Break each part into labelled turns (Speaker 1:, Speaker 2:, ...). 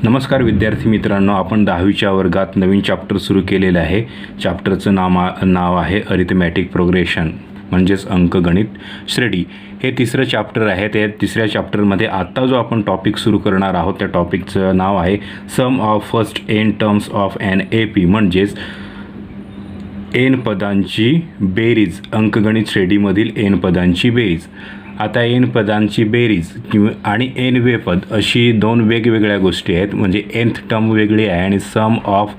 Speaker 1: नमस्कार विद्यार्थी मित्रांनो, आपण 10वीच्या वर्गात नवीन चॅप्टर सुरू केलेलं आहे. चॅप्टरचं नाव आहे अरिथमॅटिक प्रोग्रेशन म्हणजेच अंकगणित श्रेणी. हे तिसरं चॅप्टर आहे. त्या तिसऱ्या चॅप्टरमध्ये आत्ता जो आपण टॉपिक सुरू करणार आहोत त्या टॉपिकचं नाव आहे sum of first n terms of N AP म्हणजेच एन पदांची बेरीज. अंकगणित श्रेणीमधील एन पदांची बेरीज. आता एन पदांची बेरीज आणि एन वे पद अशी दोन वेगवेगळ्या गोष्टी आहेत. म्हणजे एन्थ टर्म वेगळी आहे आणि सम ऑफ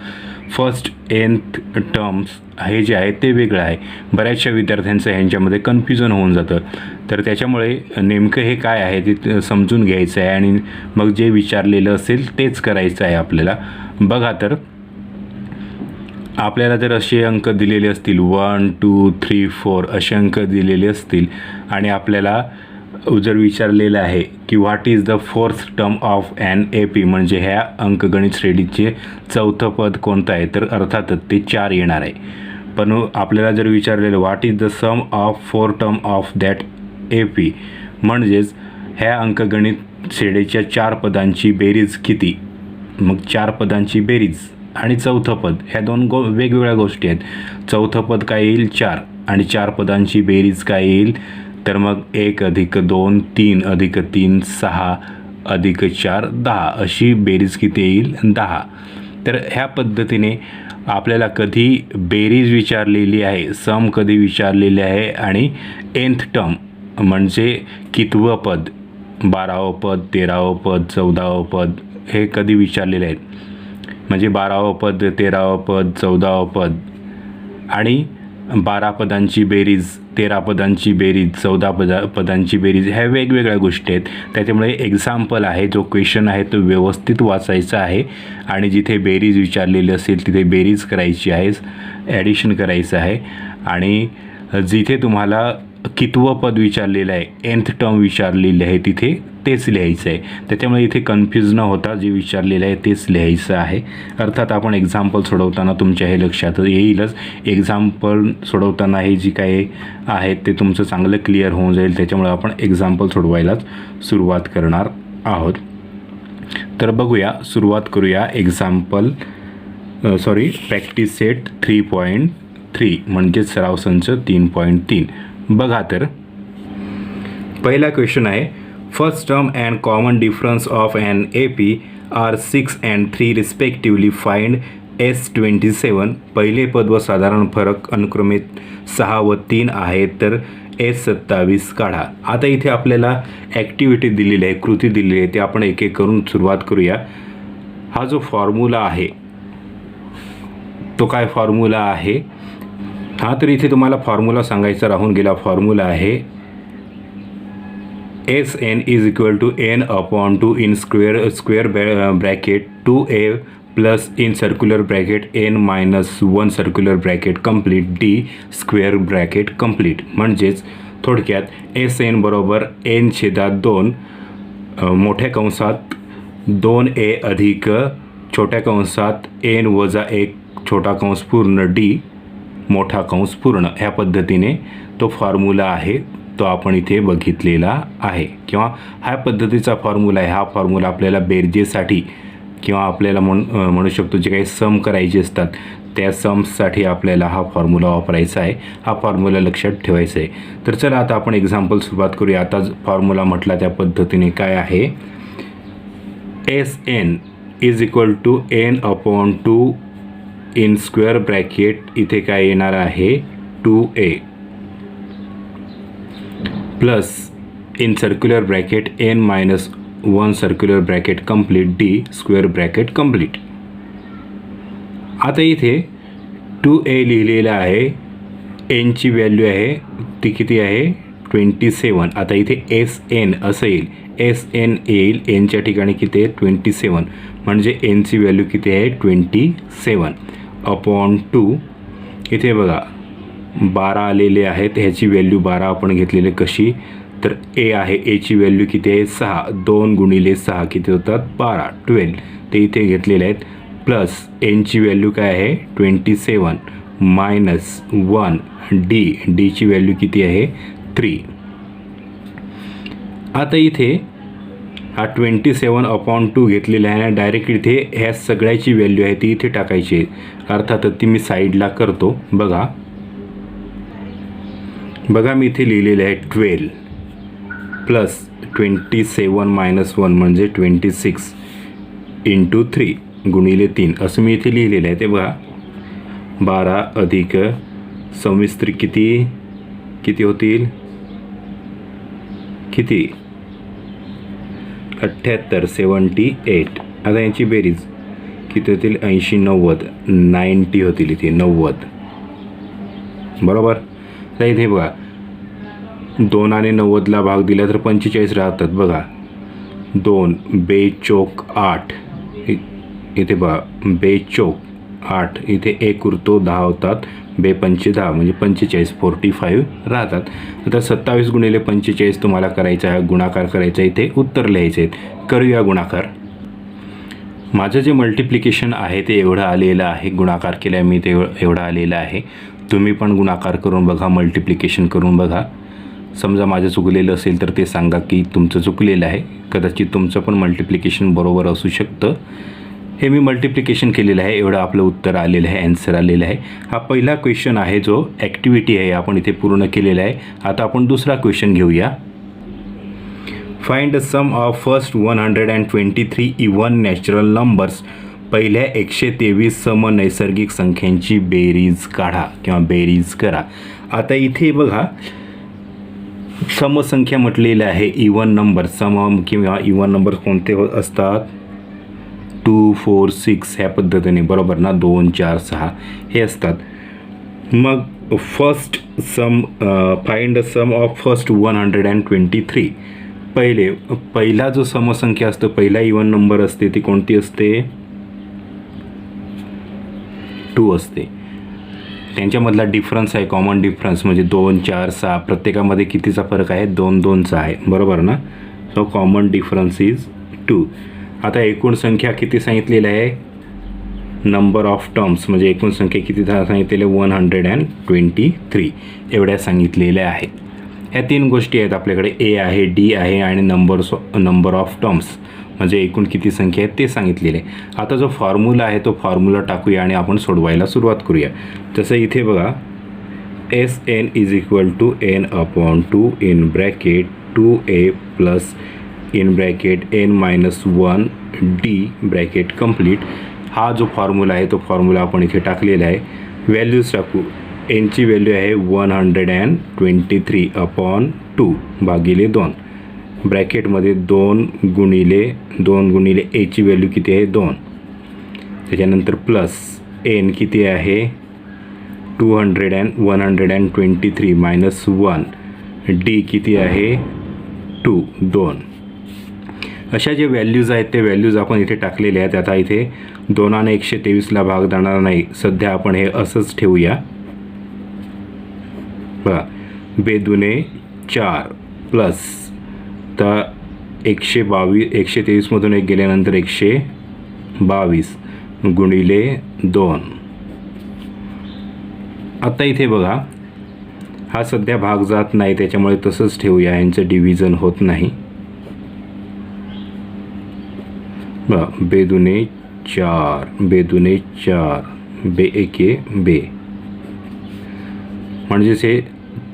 Speaker 1: फर्स्ट एन्थ टर्म्स हे जे आहे ते वेगळं आहे. बऱ्याचशा विद्यार्थ्यांचं ह्यांच्यामध्ये कन्फ्युजन होऊन जातं. तर त्याच्यामुळे नेमकं हे काय आहे ते समजून घ्यायचं आहे आणि मग जे विचारलेलं असेल तेच करायचं आहे आपल्याला. बघा, तर आपल्याला जर असे अंक दिलेले असतील 1 2 3 4 असे अंक दिलेले असतील आणि आपल्याला जर विचारलेलं आहे की what is the fourth term of N AP म्हणजे ह्या अंकगणित श्रेणीचे चौथं पद कोणतं आहे, तर अर्थातच ते 4 येणार आहे. पण आपल्याला जर विचारलेलं what is the sum of 4 term of that AP म्हणजेच ह्या अंकगणित श्रेणीच्या 4 पदांची बेरीज किती. मग 4 पदांची बेरीज आणि चौथं पद ह्या दोन वेगवेगळ्या गोष्टी आहेत. चौथं पद काय येईल 4 आणि 4 पदांची बेरीज काय येईल तर मग 1 + 2 3 + 3 6 + 4 10 अशी बेरीज किती येईल 10. तर ह्या पद्धतीने आपल्याला कधी बेरीज विचारलेली आहे, सम कधी विचारलेले आहे आणि एन्थ टर्म म्हणजे कितवं पद 12वं पद 13वं पद 14वं पद हे कधी विचारलेले आहेत. म्हणजे 12वं पद 13वं पद 14वं पद आणि 12 पदांची बेरीज 13 पदांची बेरीज 14 पदांची बेरीज ह्या वेगवेगळ्या गोष्टी आहेत. त्याच्यामुळे एक्झाम्पल आहे, जो क्वेश्चन आहे तो व्यवस्थित वाचायचा आहे आणि जिथे बेरीज विचारलेली असेल तिथे बेरीज करायची आहे, ॲडिशन करायचं आहे. आणि जिथे तुम्हाला कितवं पद विचारलेलं आहे, एन्थ टर्म विचारलेली आहे तिथे तेच लिहायचं आहे. त्याच्यामुळे इथे कन्फ्यूज न होता जे विचारलेलं आहे तेच लिहायचं आहे. अर्थात आपण एक्झाम्पल सोडवताना तुमच्या हे लक्षात येईलच. एक्झाम्पल सोडवताना हे जी काही आहे ते तुमचं चांगलं क्लिअर होऊन जाईल. त्याच्यामुळे आपण एक्झाम्पल सोडवायलाच सुरुवात करणार आहोत. तर बघूया, सुरुवात करूया प्रॅक्टिस सेट 3.3 म्हणजेच सराव संच 3.3. बघा, तर पहिला क्वेश्चन आहे first term and common difference of N AP are 6 and 3 respectively. Find S27. पहिले पद व साधारण फरक अनुक्रमे 6 व 3 आहे, तर S27 काढा. आता इथे आपल्याला ॲक्टिव्हिटी दिलेली आहे, कृती दिलेली आहे, ते आपण एक एक करून सुरुवात करूया. हा जो फॉर्म्युला आहे तो काय फॉर्म्युला आहे, हा तर इथे तुम्हाला फॉर्म्युला सांगायचा राहून गेला. फॉर्म्युला आहे Sn = n/2 in square bracket 2a plus in circular bracket n-1 circular bracket complete d square bracket complete. म्हणजेच थोडक्यात Sn बरोबर n/2 मोठ्या कंसात 2a अधिक छोट्या कंसात n-1 छोटा कंस पूर्ण d मोठा कंस पूर्ण, ह्या पद्धतीने तो फॉर्म्युला आहे तो आपण इथे बघितलेला आहे. किंवा ह्या पद्धतीचा फॉर्म्युला आहे. हा फॉर्म्युला आपल्याला बेरजेसाठी किंवा आपल्याला म्हणू शकतो जे काही सम करायचे असतात त्या सम्ससाठी आपल्याला हा फॉर्म्युला वापरायचा आहे. हा फॉर्म्युला लक्षात ठेवायचा आहे. तर चला आता आपण एक्झाम्पल सुरुवात करूया. आता फॉर्म्युला म्हटला त्या पद्धतीने काय आहे, Sn = n/2 in square bracket इथे काय येणार आहे 2a plus in circular bracket n-1 circular bracket complete d square bracket complete. आता इथे 2a लिहिलेलं आहे, nची व्हॅल्यू आहे ती किती आहे 27. आता इथे Sn असं येईल, Sn येईल nच्या ठिकाणी किती आहे 27 म्हणजे nची व्हॅल्यू किती आहे 27/2. इथे बघा 12 आलेले आहेत, ह्याची व्हॅल्यू 12 आपण घेतलेले कशी, तर a आहे, aची व्हॅल्यू किती आहे 6, 2 × 6 किती होतात 12 12 ते इथे घेतलेले आहेत. प्लस nची व्हॅल्यू काय आहे 27 -1 डीची व्हॅल्यू किती आहे 3. आता इथे हा 27/2 घेतलेला आहे आणि डायरेक्ट इथे ह्या सगळ्याची व्हॅल्यू आहे ती इथे टाकायची आहे. अर्थात ती मी साईडला करतो. बघा मी इथे लिहिलेलं आहे 12 प्लस 27 - 1 म्हणजे 26 इंटू 3 गुणिले 3 असं मी इथे लिहिलेलं आहे. ते बघा 12 अधिक 26 किती होतील, किती 78 78. आता यांची बेरीज किती होतील, 80 90 90 होतील इथे 90 बरोबर. तर इथे बघा 2 आणि 90ला भाग दिला तर 45 राहतात. बघा 2 बेचोक 8 इथे बघा बेचोक 8 इथे 1 उरतो 10 होतात, बेपंचे 10 म्हणजे 45 45 राहतात. आता 27 गुणिले 45 तुम्हाला करायचा आहे, गुणाकार करायचा, इथे उत्तर लिहायचे आहेत. करूया गुणाकार. माझं जे मल्टिप्लिकेशन आहे ते एवढं आलेलं आहे, गुणाकार केला मी ते एवढं आलेलं आहे. तुम्ही पण गुणाकार करून बघा, मल्टिप्लिकेशन करून बघा. समजा माझं चुकलेलं असेल तर ते सांगा की तुमचं चुकलेलं आहे. कदाचित तुमचं पण मल्टिप्लिकेशन बरोबर असू शकतं. हे मी मल्टिप्लिकेशन केलेलं आहे, एवढं आपलं उत्तर आलेलं आहे, ॲन्सर आलेलं आहे. हा पहिला क्वेश्चन आहे जो ॲक्टिव्हिटी आहे आपण इथे पूर्ण केलेला आहे. आता आपण दुसरा क्वेश्चन घेऊया. Find the sum of first 123 even natural numbers. पहिल्या 123 सम नैसर्गिक संख्यांची बेरीज काढा किंवा बेरीज करा. आता इथे बघा समसंख्या म्हटलेलं आहे, इवन नंबर. सम किंवा इवन नंबर कोणते असतात, 2 4 6 ह्या पद्धतीने बरोबर ना, 2 4 6 हे असतात. मग first sum find the sum of first 123. पहिला जो समसंख्या असतो, पहिला इवन नंबर असते ती कोणती असते, 2 असते. त्यांच्यामधला डिफरन्स आहे, कॉमन डिफरन्स म्हणजे 2 4 6 प्रत्येकामध्ये कितीचा फरक आहे, 2 2चा आहे बरोबर ना. So common difference is 2. आता एकूण संख्या किती सांगितलेली आहे, नंबर ऑफ टर्म्स म्हणजे एकूण संख्या किती सांगितलेल्या 123 एवढ्या सांगितलेल्या आहेत. ह्या 3 गोष्टी आहेत आपल्याकडे, ए आहे, डी आहे आणि नंबर ऑफ टर्म्स म्हणजे एकूण किती संख्या आहेत ते सांगितलेले आहे. आता जो फॉर्म्युला आहे तो फॉर्म्युला टाकूया आणि आपण सोडवायला सुरुवात करूया. जसं इथे बघा SN = n/2 in bracket 2a plus in bracket n-1 d bracket complete. हा जो फॉर्म्युला आहे तो फॉर्म्युला आपण इथे टाकलेला आहे. व्हॅल्यूज टाकू. एनची व्हॅल्यू आहे 123/2 भागिले 2 ब्रॅकेटमध्ये 2 गुणिले एची व्हॅल्यू किती आहे 2. त्याच्यानंतर प्लस एन किती आहे 123 - 1 डी किती आहे 2. अशा जे व्हॅल्यूज आहेत ते व्हॅल्यूज आपण इथे टाकलेले आहेत. आता इथे 2 आणि 123ला भाग जाणार नाही, सध्या आपण हे असंच ठेवूया. बघा 2 दुने 4 प्लस तर 123मधून 1 गेल्यानंतर 122 गुणिले 2. आता इथे बघा हा सध्या भाग जात नाही त्याच्यामुळे तसंच ठेवूया, यांचं डिव्हिजन होत नाही. बघा 2 दुने 4 बे एके बे म्हणजेच हे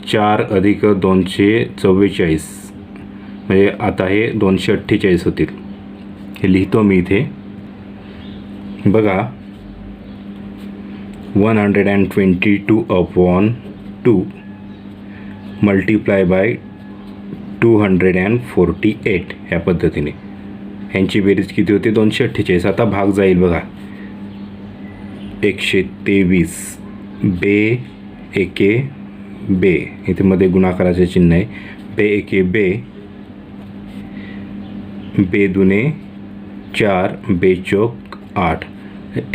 Speaker 1: 4 अधिक 244 म्हणजे आता हे 248 होतील. हे लिहितो मी इथे. बघा 122/2 मल्टिप्लाय बाय 248 ह्या पद्धतीने. ह्यांची बेरीज किती होते 248. आता भाग जाईल बघा 123 बे एके बे इथे मध्ये गुणाकाराचे चिन्ह आहे. बे एके बे 2 दुने 4 बेचोक 8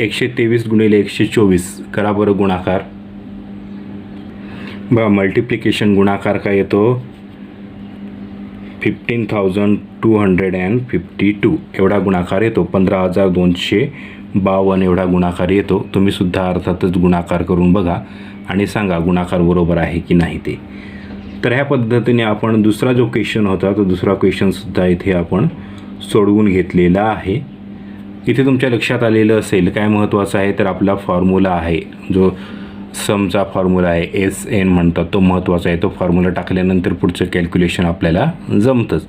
Speaker 1: 123 गुणिले 124 करा बरं गुणाकार. बघा मल्टिप्लिकेशन गुणाकार काय येतो 15,252 एवढा गुणाकार येतो. 15,252 एवढा गुणाकार येतो. तुम्ही सुद्धा अर्थातच गुणाकार करून बघा आणि सांगा गुणाकार बरोबर आहे की नाही ते. तर ह्या पद्धतीने आपण दुसरा जो क्वेश्चन होता तो दुसरा क्वेश्चनसुद्धा इथे आपण सोडवून घेतलेला आहे. इथे तुमच्या लक्षात आलेलं असेल काय महत्त्वाचं आहे, तर आपला फॉर्म्युला आहे जो समचा फॉर्म्युला आहे SN म्हणतात, तो महत्त्वाचा आहे. तो फॉर्म्युला टाकल्यानंतर पुढचं कॅल्क्युलेशन आपल्याला जमतंच.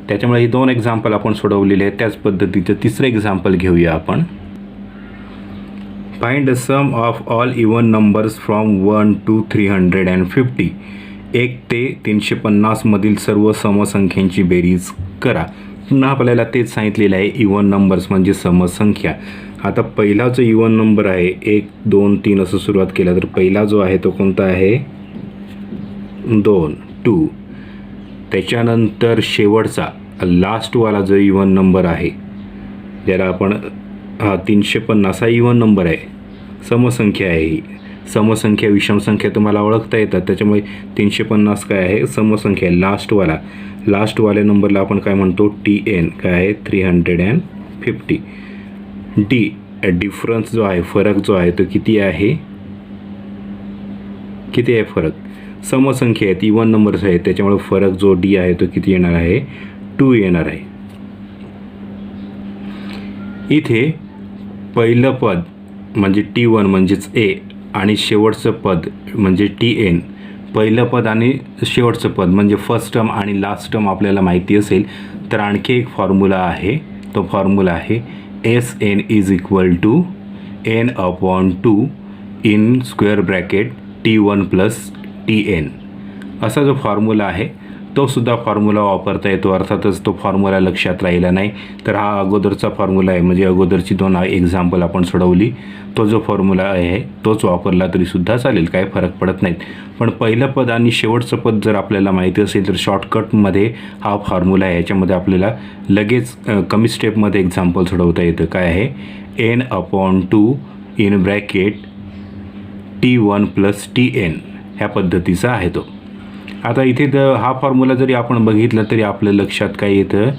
Speaker 1: त्याच्यामुळे ही 2 एक्झाम्पल आपण सोडवलेले आहेत. त्याच पद्धतीचं तिसरं एक्झाम्पल घेऊया आपण. Find the sum of all even numbers from 1 to 350. 1 ते 350 मधील सर्व समसंख्यांची बेरीज करा. पुन्हा आपल्याला तेच सांगितलेलं आहे, इवन नंबर्स म्हणजे समसंख्या. आता पहिला जो इवन नंबर आहे 1 2 3 असं सुरुवात केला तर पहिला जो आहे तो कोणता आहे 2. त्याच्यानंतर शेवटचा लास्टवाला जो इवन नंबर आहे ज्याला आपण 350 हा इवन नंबर आहे, समसंख्या आहे. ही समसंख्या विषमसंख्या तुम्हाला ओळखता येतात, त्याच्यामुळे 350 काय आहे समसंख्या आहे. लास्टवाल्या नंबरला आपण काय म्हणतो TN काय आहे 350. डी डिफरन्स जो आहे फरक जो आहे तो किती आहे फरक. समसंख्या आहेत इवन नंबर्स आहेत त्याच्यामुळे फरक जो डी आहे तो किती येणार आहे 2 येणार आहे. इथे पहिलं पद म्हणजे T1 म्हणजेच A आणि शेवटचं पद म्हणजे TN. पहिलं पद आणि शेवटचं पद म्हणजे फर्स्ट टर्म आणि लास्ट टर्म आपल्याला माहिती असेल तर आणखी एक फॉर्म्युला आहे. तो फॉर्म्युला आहे SN is equal to N/2 in square bracket T1 plus TN. असा जो फॉर्म्युला आहे तो सुद्धा फॉर्म्युला वापरता येतो. अर्थातच तो फॉर्म्युला लक्षात राहिला नाही तर हा अगोदरचा फॉर्म्युला आहे, म्हणजे अगोदरची 2 एक्झाम्पल आपण सोडवली तो जो फॉर्म्युला आहे तोच वापरला तरीसुद्धा चालेल, काय फरक पडत नाहीत. पण पहिलं पद आणि शेवटचं पद जर आपल्याला माहिती असेल तर शॉर्टकटमध्ये हा फॉर्म्युला आहे. याच्यामध्ये आपल्याला लगेच कमी स्टेपमध्ये एक्झाम्पल सोडवता येतं. काय आहे N/2 in bracket T1 plus TN ह्या पद्धतीचा आहे तो. आता इथे हा फॉर्म्युला जरी आपण बघितला तरी आपल्या लक्षात काय येतं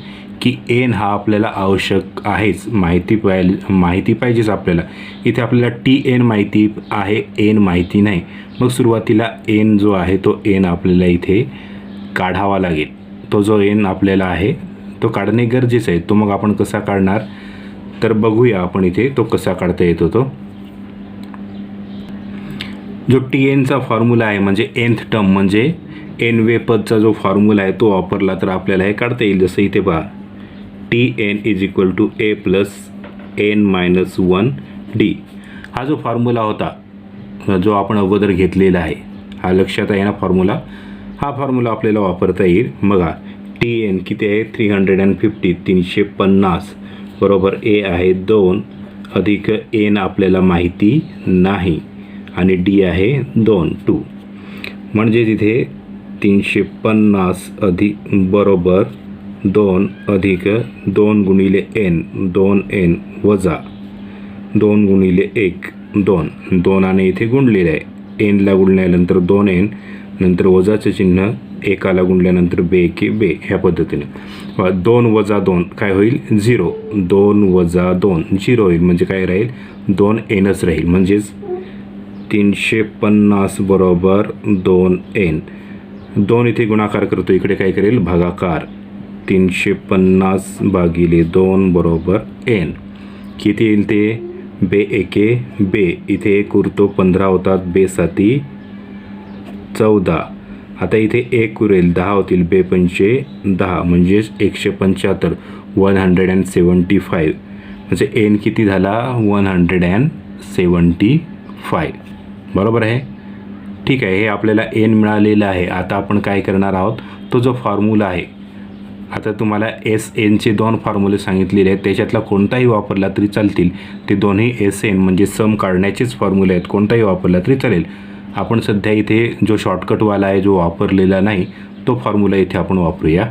Speaker 1: की N हा आपल्याला आवश्यक आहेच, माहिती पाहिजेच आपल्याला. इथे आपल्याला TN माहिती आहे, N माहिती नाही. मग सुरुवातीला N जो आहे तो N आपल्याला इथे काढावा लागेल. तो जो N आपल्याला आहे तो काढणे गरजेचं आहे. तो मग आपण कसा काढणार तर बघूया आपण इथे तो कसा काढता येतो. तो जो TNचा फॉर्म्युला आहे म्हणजे nth टर्म म्हणजे nवे पदचा जो फॉर्म्युला आहे तो वापरला तर आपल्याला हे काढता येईल. जसं इथे पहा TN is equal to A plus N-1D. हा जो फॉर्म्युला होता जो आपण अगोदर घेतलेला आहे हा लक्षात आहे ना फॉर्म्युला. हा फॉर्म्युला आपल्याला वापरता येईल. बघा TN किती आहे 350 बरोबर A आहे 2 अधिक N आपल्याला माहिती नाही आणि D आहे 2 म्हणजे तिथे 350 अधिक बरोबर 2 अधिक 2 गुणिले N 2N वजा 2 गुणिले 1 2 आणि इथे गुणलेलं आहे. Nला गुणल्यानंतर 2N नंतर वजाचं चिन्ह, एकाला गुणल्यानंतर बे की बे ह्या पद्धतीने. 2 वजा 2 काय होईल 0. 2 वजा 2 0 होईल म्हणजे काय राहील 2Nच राहील. म्हणजेच 350 बरोबर 2N. 2 इथे गुणाकार करतो, इकडे काय करेल भागाकार. 350 भागिले 2 बरोबर N. किती येईल ते बे एके बे, इथे 1 उरतो 15 होतात, बे साती 14. आता इथे 1 उरेल 10 होतील, बे पंचे 10 म्हणजेच 175 175 म्हणजे N किती झाला 175 बरोबर आहे. ठीक आहे, हे आपल्याला N मिळालेलं आहे. आता आपण काय करणार आहोत तो जो फॉर्म्युला आहे, आता तुम्हाला SNचे 2 फॉर्म्युले सांगितलेले आहेत, त्याच्यातला कोणताही वापरला तरी चालतील. ते दोन्ही SN म्हणजे सम काढण्याचेच फॉर्म्युले आहेत, कोणताही वापरला तरी चालेल. आपण सध्या इथे जो शॉर्टकटवाला आहे जो वापरलेला नाही तो फॉर्म्युला इथे आपण वापरूया.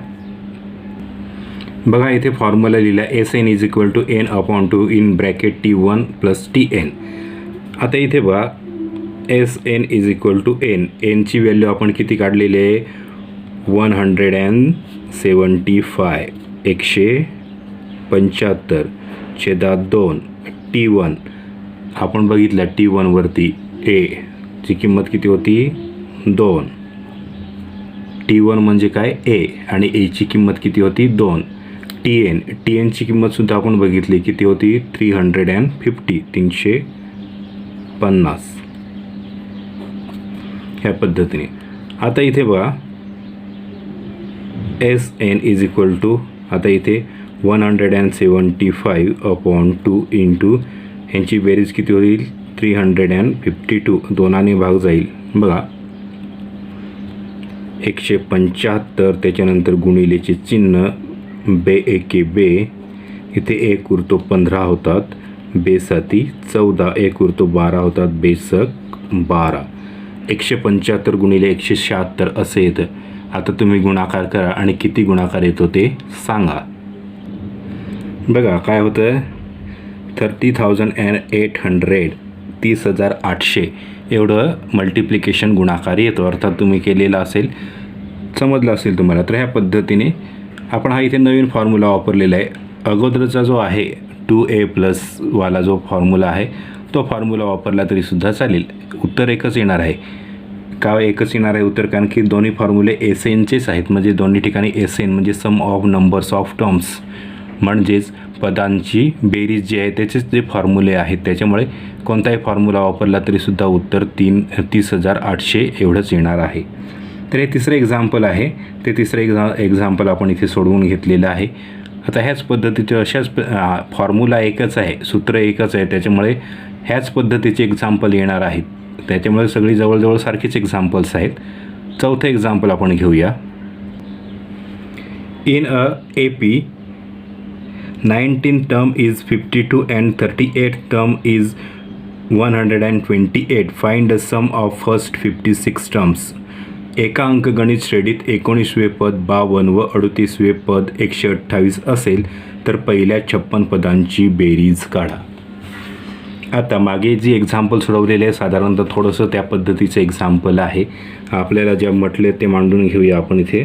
Speaker 1: बघा इथे फॉर्म्युला लिहिला SN is equal to N/2 in bracket T1 plus TN. आता इथे बघा SN is equal to N. Nची व्हॅल्यू आपण किती काढलेली आहे 175 175 छेदात 2. T1 आपण बघितलं T1 वरती A ची किंमत किती होती 2. T1 म्हणजे काय A आणि A ची किंमत किती होती 2. टी एनची किंमतसुद्धा आपण बघितली किती होती 350 ह्या पद्धतीने. आता इथे बघा S N is equal to आता इथे 175/2 इंटू ह्यांची बेरीज किती होईल 352 दोनाने भाग जाईल बघा 175 त्याच्यानंतर गुणिलेचे चिन्ह बे एके बे इथे 1 उरतो 15 होतात बेसाती 14 1 उरतो 12 होतात बेसक 12 175 गुणिले 176 असं येतं. आता तुम्ही गुणाकार करा आणि किती गुणाकार येतो ते सांगा. बघा काय होतं 30,800 30,800 एवढं मल्टिप्लिकेशन गुणाकार येतो. अर्थात तुम्ही केलेला असेल समजलं असेल तुम्हाला. तर ह्या पद्धतीने आपण हा इथे नवीन फॉर्म्युला वापरलेला आहे. अगोदरचा जो आहे 2a+ वाला जो फॉर्म्युला आहे तो फॉर्म्युला वापरला तरीसुद्धा चालेल. उत्तर एकच येणार आहे. का एकच येणार आहे उत्तर कारण की दोन्ही फॉर्म्युले एस एनचेच आहेत. म्हणजे दोन्ही ठिकाणी एस एन म्हणजे सम ऑफ नंबर्स ऑफ टर्म्स म्हणजेच पदांची बेरीज जी आहे त्याचेच जे फॉर्म्युले आहेत. त्याच्यामुळे कोणताही फॉर्म्युला वापरला तरीसुद्धा उत्तर 30,800 एवढंच येणार आहे. तर हे तिसरं एक्झाम्पल आहे. ते तिसरं एक्झाम्पल आपण इथे सोडवून घेतलेलं आहे. आता ह्याच पद्धतीचे अशाच फॉर्म्युला एकच आहे सूत्र एकच आहे त्याच्यामुळे ह्याच पद्धतीचे एक्झाम्पल येणार आहेत. त्याच्यामुळे सगळी जवळजवळ सारखीच एक्झाम्पल्स आहेत. चौथं एक्झाम्पल आपण घेऊया. In a AP 19 term is 52 and 38 term is 128. Find the sum of first 56 terms. एका अंकगणित श्रेणीत 19वे पद 52 व 38वे पद 128 असेल तर पहिल्या 56 पदांची बेरीज काढा. आता मागे जी एक्झाम्पल सोडवलेले आहे साधारणतः थोडंसं त्या पद्धतीचं एक्झाम्पल आहे. आपल्याला जे म्हटले ते मांडून घेऊया आपण इथे.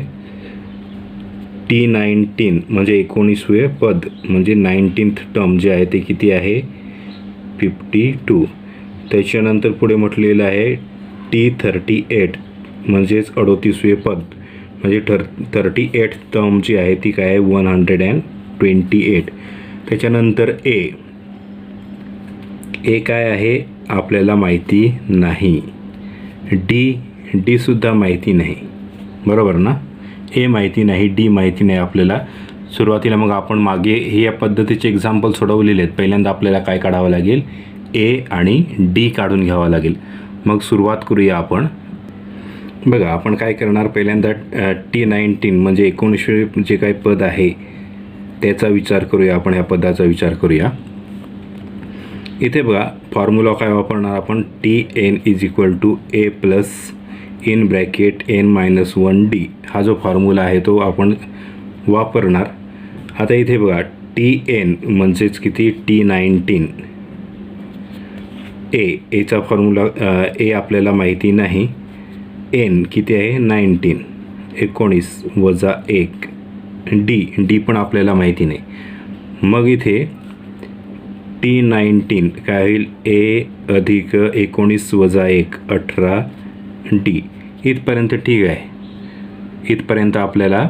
Speaker 1: T19 म्हणजे 19वे पद म्हणजे 19th टर्म जे आहे ते किती आहे 52. त्याच्यानंतर पुढे म्हटलेलं आहे T38 म्हणजेच 38वे पद म्हणजे 38th टर्म जी आहे ती काय आहे 128. त्याच्यानंतर ए काय आहे आपल्याला माहिती नाही. डी सुद्धा माहिती नाही बरोबर ना. ए माहिती नाही डी माहिती नाही आपल्याला. सुरुवातीला मग आपण मागे हे या पद्धतीचे एक्झाम्पल सोडवलेले आहेत. पहिल्यांदा आपल्याला काय काढावं लागेल ए आणि डी काढून घ्यावं लागेल. मग सुरुवात करूया आपण. बघा आपण काय करणार पहिल्यांदा T19 म्हणजे 19वे जे काही पद आहे त्याचा विचार करूया आपण. ह्या पदाचा विचार करूया. इथे बघा फॉर्म्युला काय वापरणार आपण TN is equal to A plus in bracket n-1D हा जो फॉर्म्युला आहे तो आपण वापरणार. आता इथे बघा TN म्हणजेच किती T19 एचा फॉर्म्युला ए आपल्याला माहिती नाही. एन किती आहे 19 वजा 1 डी पण आपल्याला माहिती नाही. मग इथे T19 काय होईल ए अधिक 19 वजा 1 18D इथपर्यंत ठीक आहे. इथपर्यंत आपल्याला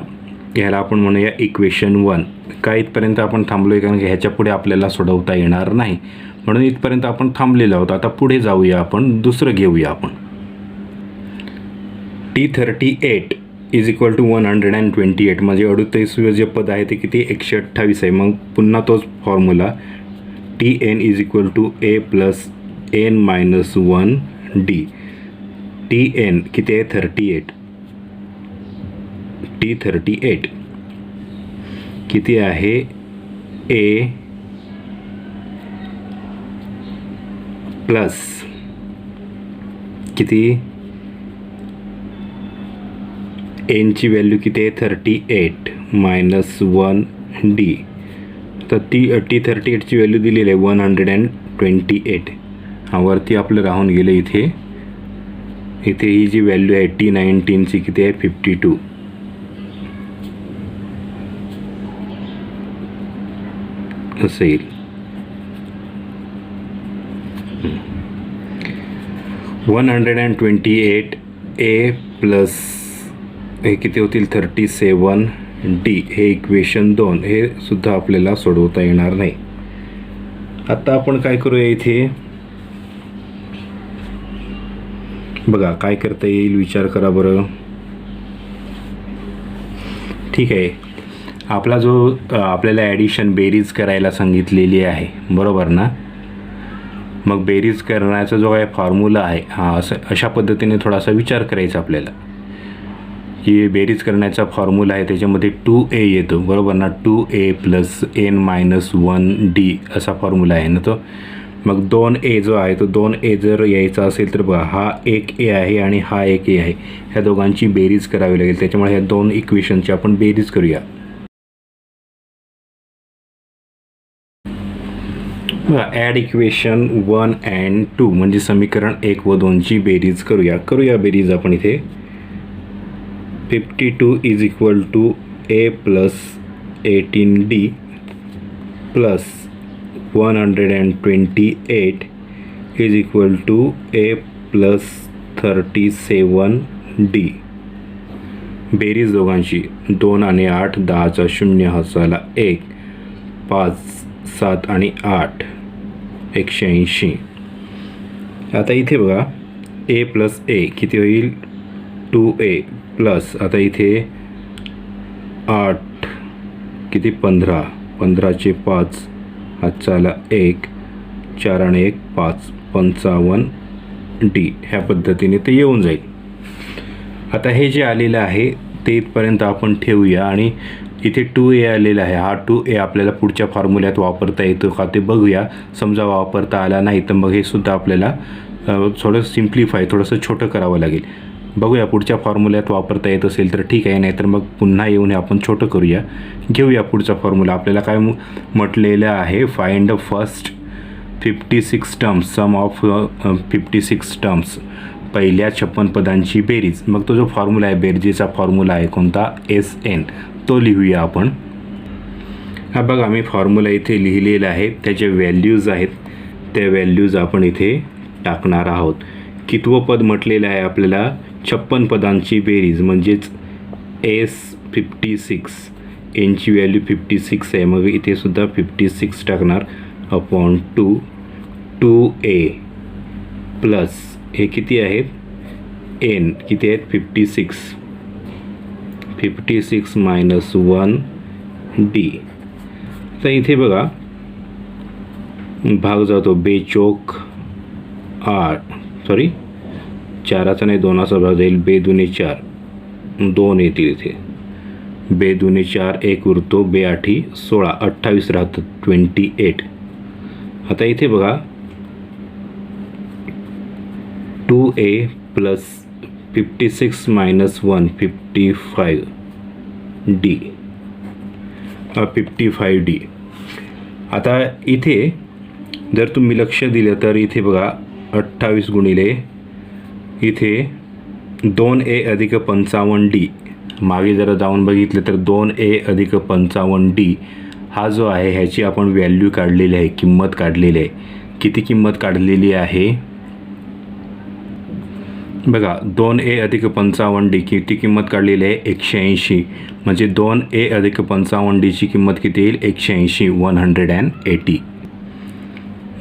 Speaker 1: ह्याला आपण म्हणूया इक्वेशन 1. का इथपर्यंत आपण थांबलो आहे कारण की ह्याच्या पुढे आपल्याला सोडवता येणार नाही म्हणून इथपर्यंत आपण थांबलेलो आहोत. आता पुढे जाऊया आपण दुसरं घेऊया आपण. T38 इज इक्वल टू 128 म्हणजे 38वे जे पद आहे ते किती 128 आहे. मग पुन्हा तोच formula TN is equal to A plus n-1D. TN किती आहे 38. T38 किती आहे A प्लस किती एनची व्हॅल्यू किती आहे 38 -1D. तर T38ची व्हॅल्यू दिलेली आहे 128. हा वरती आपलं राहून गेलं इथे ही जी व्हॅल्यू आहे T19ची किती आहे 52 असं येईल. A प्लस हे किती होतील 37 डी हे इक्वेशन 2 हे सुद्धा आपल्याला सोडवता येणार नाही. आता आपण काय करूया, इथे बघा काय करता येईल, विचार करा बरं. ठीक आहे, आपला जो आपल्याला ॲडिशन बेरीज करायला सांगितलेली आहे, बरोबर ना. मग बेरीज करण्याचा जो काय फॉर्म्युला आहे, अशा पद्धतीने थोडासा विचार करायचा आपल्याला, की बेरीज करण्याचा फॉर्म्युला आहे त्याच्यामध्ये 2a येतो, बरोबर ना. 2a + n-1d असा फॉर्म्युला आहे ना तो. मग 2a जो आहे तो 2a जर यायचा असेल तर बघा हा एक a आहे आणि हा एक a आहे, ह्या दोघांची बेरीज करावी लागेल. त्याच्यामुळे ह्या दोन इक्वेशनची आपण बेरीज करूया. ॲड इक्वेशन 1 and 2 म्हणजे समीकरण 1 व 2ची बेरीज करूया बेरीज आपण इथे. 52 = a + 18d + 128 = a + 37d. बेरीज दोघांची 2 आणि 8 10चा 0 हाताला 1 5 7 आणि 8 180. आता इथे बघा a + a किती होईल, 2a प्लस आता इथे 8 किती 15 15चे 5 हाताला 1 4 आणि 1 5 55d. ह्या पद्धतीने ते येऊन जाईल. आता हे जे आलेलं आहे ते इथपर्यंत आपण ठेवूया आणि इथे 2a आलेला आहे. हा 2a आपल्याला पुढच्या फॉर्म्युल्यात वापरता येतो का ते बघूया. समजा वापरता आला नाही तर मग हे सुद्धा आपल्याला थोडं सिम्प्लिफाय थोडंसं छोटं करावं लागेल. बघूया पुढच्या फॉर्म्युल्यात वापरता येत असेल तर ठीक आहे, नाहीतर मग पुन्हा येऊन हे आपण छोटं करूया. घेऊया पुढचा फॉर्म्युला. आपल्याला काय म्हटलेलं आहे, find the first 56 terms, sum of 56 terms, पहिल्या 56 पदांची बेरीज. मग तो जो फॉर्म्युला आहे, बेरजेचा फॉर्म्युला आहे कोणता, SN, तो लिहूया आपण. हा बघा मी फॉर्म्युला इथे लिहिलेला आहे, त्याचे व्हॅल्यूज आहेत, त्या व्हॅल्यूज आपण इथे टाकणार आहोत. कितवं पद म्हटलेलं आहे आपल्याला, 56 पदांची बेरीज म्हणजेच S56, एनची व्हॅल्यू 56 आहे. मग इथे सुद्धा 56 टाकणार अपॉन 2a प्लस हे किती आहेत, n किती आहेत 56 -1d. तर इथे बघा भाग जातो, बेचोक 8 4चा नाही 2चा भाग जाईल, 2 4 2 येतील इथे, 2 4 1 उरतो, 8 16 28 राहतं 28. आता इथे बघा 2a + 56 - 1 55d 55d. आता इथे जर तुम्ही लक्ष दिलं तर इथे बघा 28 गुणिले इथे 2a + 55d, मागे जरा जाऊन बघितलं तर 2a + 55d हा जो आहे ह्याची आपण व्हॅल्यू काढलेली आहे, किंमत काढलेली आहे. किती किंमत काढलेली आहे बघा, 2a + 55d किती किंमत काढलेली आहे 180. म्हणजे 2a + 55d ची किंमत किती येईल 180 180.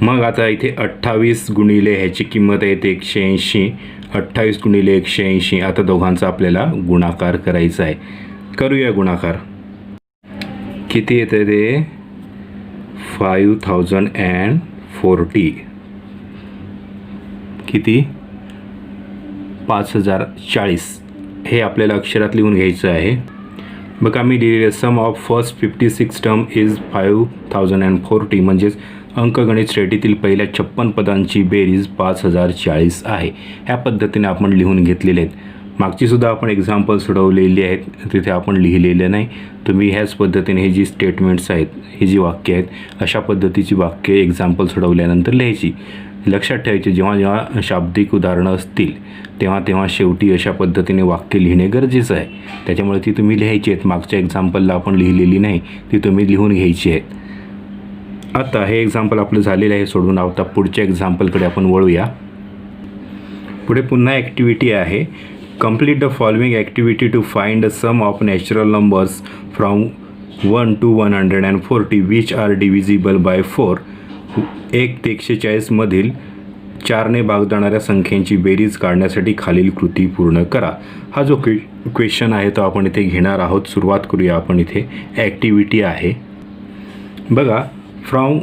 Speaker 1: मग आता इथे 28 गुणिले ह्याची किंमत आहे ते 180, 28 गुणिले 180. आता दोघांचा आपल्याला गुणाकार करायचा आहे. करूया गुणाकार. किती येते ते 5040, किती 5040. हे आपल्याला अक्षरात लिहून घ्यायचं आहे. बघा मी लिहिलेलं सम ऑफ फर्स्ट 56 टर्म इज 5040, म्हणजेच अंकगणित श्रेणीतील पहिल्या 56 पदांची बेरीज 5040 आहे. ह्या पद्धतीने आपण लिहून घेतलेले आहेत. मागचीसुद्धा आपण एक्झाम्पल सोडवलेली आहेत, तिथे आपण लिहिलेलं नाही. तुम्ही ह्याच पद्धतीने ही जी स्टेटमेंट्स आहेत, ही जी वाक्य आहेत, अशा पद्धतीची वाक्य एक्झाम्पल सोडवल्यानंतर लिहायची. लक्षात ठेवायचे, जेव्हा जेव्हा शाब्दिक उदाहरणं असतील तेव्हा तेव्हा शेवटी अशा पद्धतीने वाक्य लिहिणे गरजेचं आहे. त्याच्यामुळे ती तुम्ही लिहायची आहेत. मागच्या एक्झाम्पलला आपण लिहिलेली नाही, ती तुम्ही लिहून घ्यायची आहेत. आता हे एक्झाम्पल आपलं झालेलं आहे सोडून. आता पुढच्या एक्झाम्पलकडे आपण वळूया. पुढे पुन्हा ॲक्टिव्हिटी आहे. Complete the following activity to find the sum of natural numbers from 1 to 140 which are divisible by 4. 1 ते 140 मधील 4ने भाग जाणाऱ्या संख्यांची बेरीज काढण्यासाठी खालील कृती पूर्ण करा. हा जो क्वेश्चन आहे तो आपण इथे घेणार आहोत. सुरुवात करूया आपण. इथे ॲक्टिव्हिटी आहे बघा. From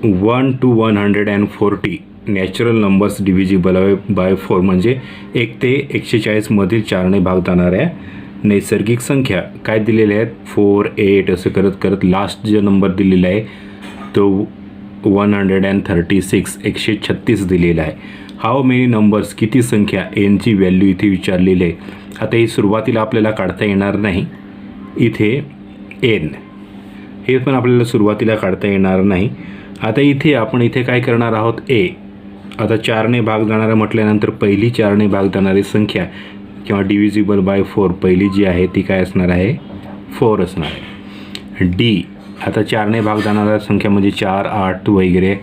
Speaker 1: 1 to 140 natural numbers divisible by 4 म्हणजे 1 ते 140 मधील 4ने भाग जाणाऱ्या नैसर्गिक संख्या काय दिलेल्या आहेत. 4, 8 असं करत करत लास्ट जो नंबर दिलेला आहे तो 136 136 दिलेला आहे. हाऊ मेनी नंबर्स किती संख्या एनची व्हॅल्यू इथे विचारलेली आहे. आता ही सुरुवातीला आपल्याला काढता येणार नाही. इथे एन हे पण आपल्याला सुरुवातीला काढता येणार नाही. आता इथे आपण इथे काय करणार आहोत. ए आता 4ने भाग जाणारा म्हटल्यानंतर पहिली 4ने भाग जाणारी संख्या किंवा डिव्हिजिबल बाय 4 पहिली जी आहे ती काय असणार आहे. 4 असणार आहे. डी आता 4ने भाग जाणाऱ्या संख्या म्हणजे 4, 8 वगैरे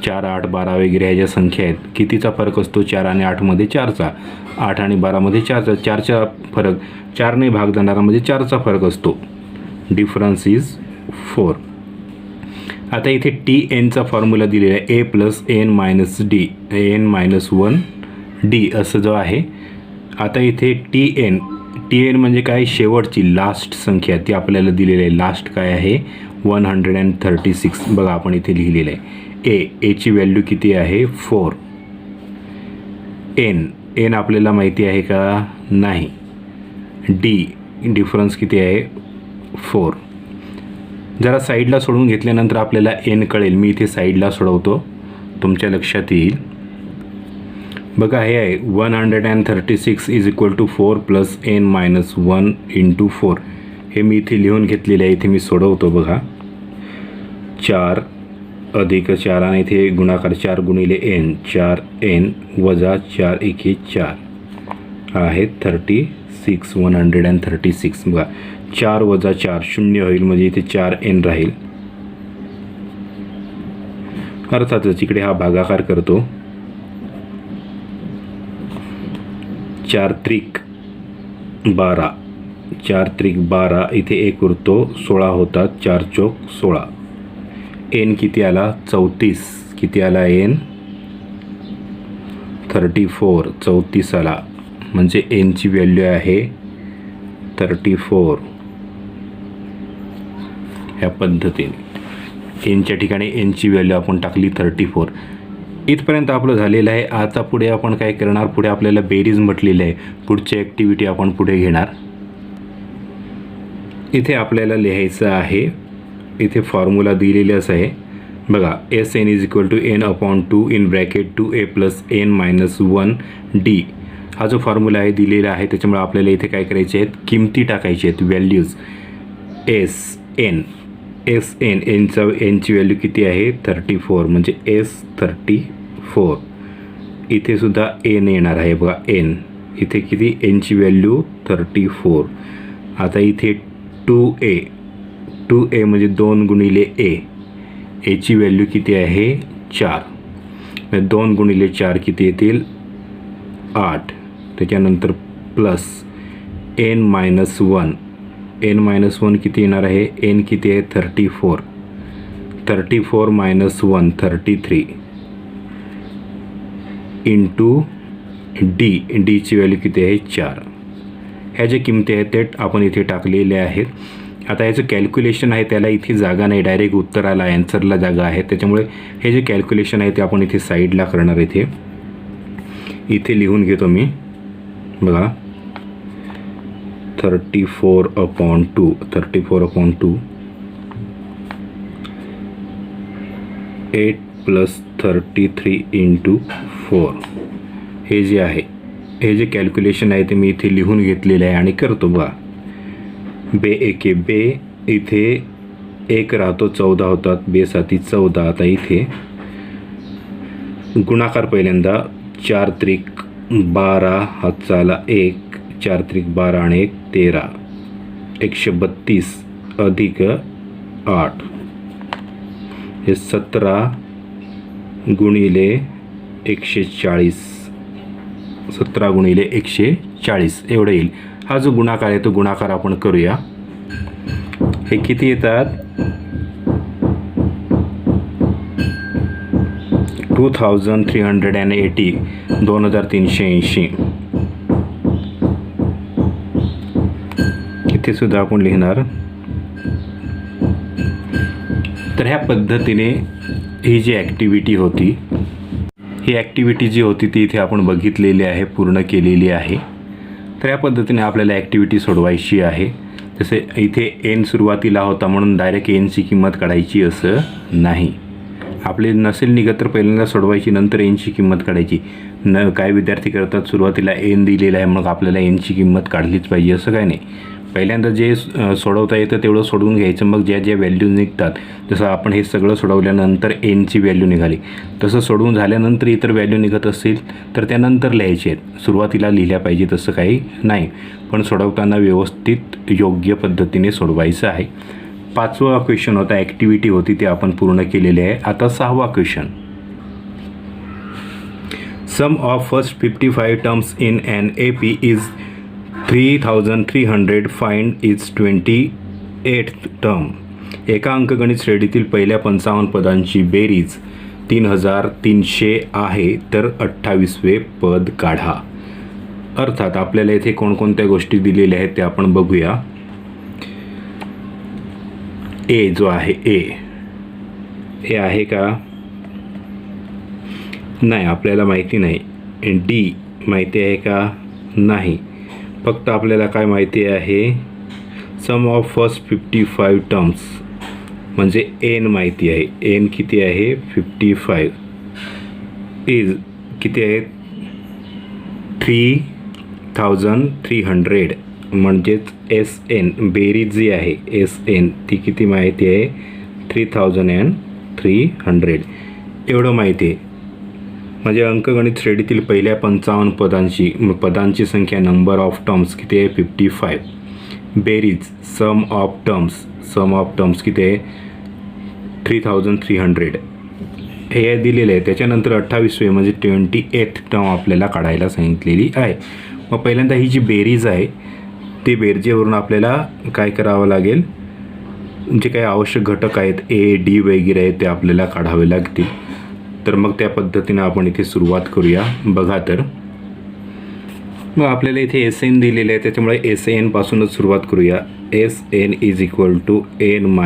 Speaker 1: 4, 8, 12 वगैरे ह्या ज्या संख्या आहेत कितीचा फरक असतो. 4 आणि 8मध्ये 4चा, 8 आणि 12मध्ये 4चा, 4चा फरक 4ने भाग जाणारा म्हणजे 4चा फरक असतो. Difference is 4. आता इथे टी एनचा फॉर्म्युला दिलेला आहे. A plus N minus d n minus 1 d असं जो आहे. आता इथे टी एन म्हणजे काय. शेवटची लास्ट संख्या ती आपल्याला दिलेली आहे. लास्ट काय आहे 136 बघा आपण इथे लिहिलेलं आहे. एची व्हॅल्यू किती आहे 4. एन आपल्याला माहिती आहे का नाही. डी डिफरन्स किती आहे 4. जरा साईडला सोडून घेतल्यानंतर आपल्याला एन कळेल. मी इथे साईडला सोडवतो तुमच्या लक्षात येईल. बघा हे आहे 136 is equal to 4 plus N minus 1 into 4. हे मी इथे लिहून घेतलेले आहे. इथे मी सोडवतो बघा. 4 अधिक 4 आणि इथे गुणाकार 4 गुणिले एन 4 एन वजा 4 एके 4 आहे 36 136. बघा 4 वजा 4 0 होईल म्हणजे इथे 4 एन राहील. अर्थातच इकडे हा भागाकार करतो. 4 त्रिक 12 4 त्रिक 12 इथे 1 उरतो 16 होतात. 4 चौक 16. एन किती आला 34. किती आला एन 34 34 आला म्हणजे एनची व्हॅल्यू आहे 34. ह्या पद्धतीने एनच्या ठिकाणी एनची व्हॅल्यू आपण टाकली 34. इथपर्यंत आपलं झालेलं आहे. आता पुढे आपण काय करणार. पुढे आपल्याला बेरीज म्हटलेलं आहे. पुढची ॲक्टिव्हिटी आपण पुढे घेणार. इथे आपल्याला लिहायचं आहे. इथे फॉर्म्युला दिलेलाच आहे बघा. S N is equal to N upon 2 in bracket 2a plus N minus 1 D. हा जो फॉर्म्युला आहे दिलेला आहे. त्याच्यामुळे आपल्याला इथे काय करायचे आहेत किमती टाकायचे आहेत व्हॅल्यूज. एस एन एनची व्हॅल्यू किती आहे 34 म्हणजे S34. इथे सुद्धा एन येणार आहे बघा. एन इथे किती एनची व्हॅल्यू 34. आता इथे 2a म्हणजे 2 गुणिले एची व्हॅल्यू किती आहे 4. 2 गुणिले 4 किती येतील 8. त्याच्यानंतर प्लस एन मायनस 1 किती येणार आहे. एन किती आहे 34 मायनस 1 33 इंटू डीची व्हॅल्यू किती आहे 4. ह्या ज्या किमती आहेत ते आपण इथे टाकलेल्या आहेत. आता याचं कॅल्क्युलेशन आहे त्याला इथे जागा नाही. डायरेक्ट उत्तराला ॲन्सरला जागा आहे. त्याच्यामुळे हे जे कॅल्क्युलेशन आहे ते आपण इथे साईडला करणार. इथे लिहून घेतो मी बघा. 34/2 8 प्लस 33 इंटू 4. हे जे आहे हे जे कॅल्क्युलेशन आहे ते मी इथे लिहून घेतलेलं आहे आणि करतो बघा. बे एके बे इथे 1 राहतो 14 होतात. बे साती 14. आता इथे गुणाकार पहिल्यांदा 4 त्रिक 12 हातचा आला 1 4 त्रिक 12 आणि 1 13 132 अधिक 8 हे 17 गुणिले 140 17 गुणिले 140 एवढं येईल. हा जो गुणाकार आहे तो गुणाकार आपण करूया. हे किती येतात 2380 2380. इथे सुद्धा आपण लिहिणार. तर ह्या पद्धतीने ही जी ॲक्टिव्हिटी होती, ही ॲक्टिव्हिटी जी होती ती इथे आपण बघितलेली आहे, पूर्ण केलेली आहे. तर या पद्धतीने आपल्याला ॲक्टिव्हिटी सोडवायची आहे. जसे इथे एन सुरुवातीला होता म्हणून डायरेक्ट एनची किंमत काढायची असं नाही. आपले नसेल निघत तर पहिल्यांदा सोडवायची, नंतर एनची किंमत काढायची. काय विद्यार्थी करतात सुरुवातीला एन दिलेला आहे मग आपल्याला एनची किंमत काढलीच पाहिजे असं काय नाही. पहिल्यांदा जे सोडवता येतं तेवढं सोडवून घ्यायचं. मग ज्या ज्या व्हॅल्यूज निघतात, जसं आपण हे सगळं सोडवल्यानंतर एनची व्हॅल्यू निघाली, तसं सोडवून झाल्यानंतर इतर व्हॅल्यू निघत असतील तर त्यानंतर लिहायचे आहेत. सुरुवातीला लिहिल्या पाहिजे तसं काही नाही, पण सोडवताना व्यवस्थित योग्य पद्धतीने सोडवायचं आहे. 5वा क्वेश्चन होता, ॲक्टिव्हिटी होती, ते आपण पूर्ण केलेले आहे. आता 6वा question. Sum of first 55 terms in n AP is 3300. Find is 28th term. एका अंकगणित श्रेणीतील पहिल्या 55 पदांची बेरीज 3300 आहे, तर 28वे पद काढा. अर्थात आपल्याला इथे कोणकोणत्या गोष्टी दिलेल्या आहेत ते आपण बघूया. ए जो आहे ए आहे का नाही, आपल्याला माहिती नाही. डी माहिती आहे का नाही. फक्त आपल्याला काय माहिती आहे, सम ऑफ फर्स्ट 55 टर्म्स म्हणजे एन माहिती आहे. एन किती आहे 55. इज किती आहे 3300. म्हणजेच एस एन बेरीज जी आहे एस एन ती किती माहिती आहे 3300 एवढं माहिती आहे. म्हणजे अंकगणित श्रेणीतील पहिल्या 55 पदांची संख्या नंबर ऑफ टर्म्स किती आहे 55. बेरीज सम ऑफ टर्म्स किती आहे 3300 हे दिलेलं आहे. त्याच्यानंतर 28वे म्हणजे 28th टर्म आपल्याला काढायला सांगितलेली आहे. मग पहिल्यांदा ही जी बेरीज आहे ते बेरजेवरून आपल्याला काय करावं लागेल, जे काही आवश्यक घटक आहेत ए डी वगैरे आहेत ते आपल्याला काढावे लागतील. तर मग त्या पद्धतीने आपण इथे सुरुवात करूया. बघा तर मग आपल्याला इथे एस एन दिलेले आहे, त्याच्यामुळे एस एन पासूनच सुरुवात करूया. S N is equal to N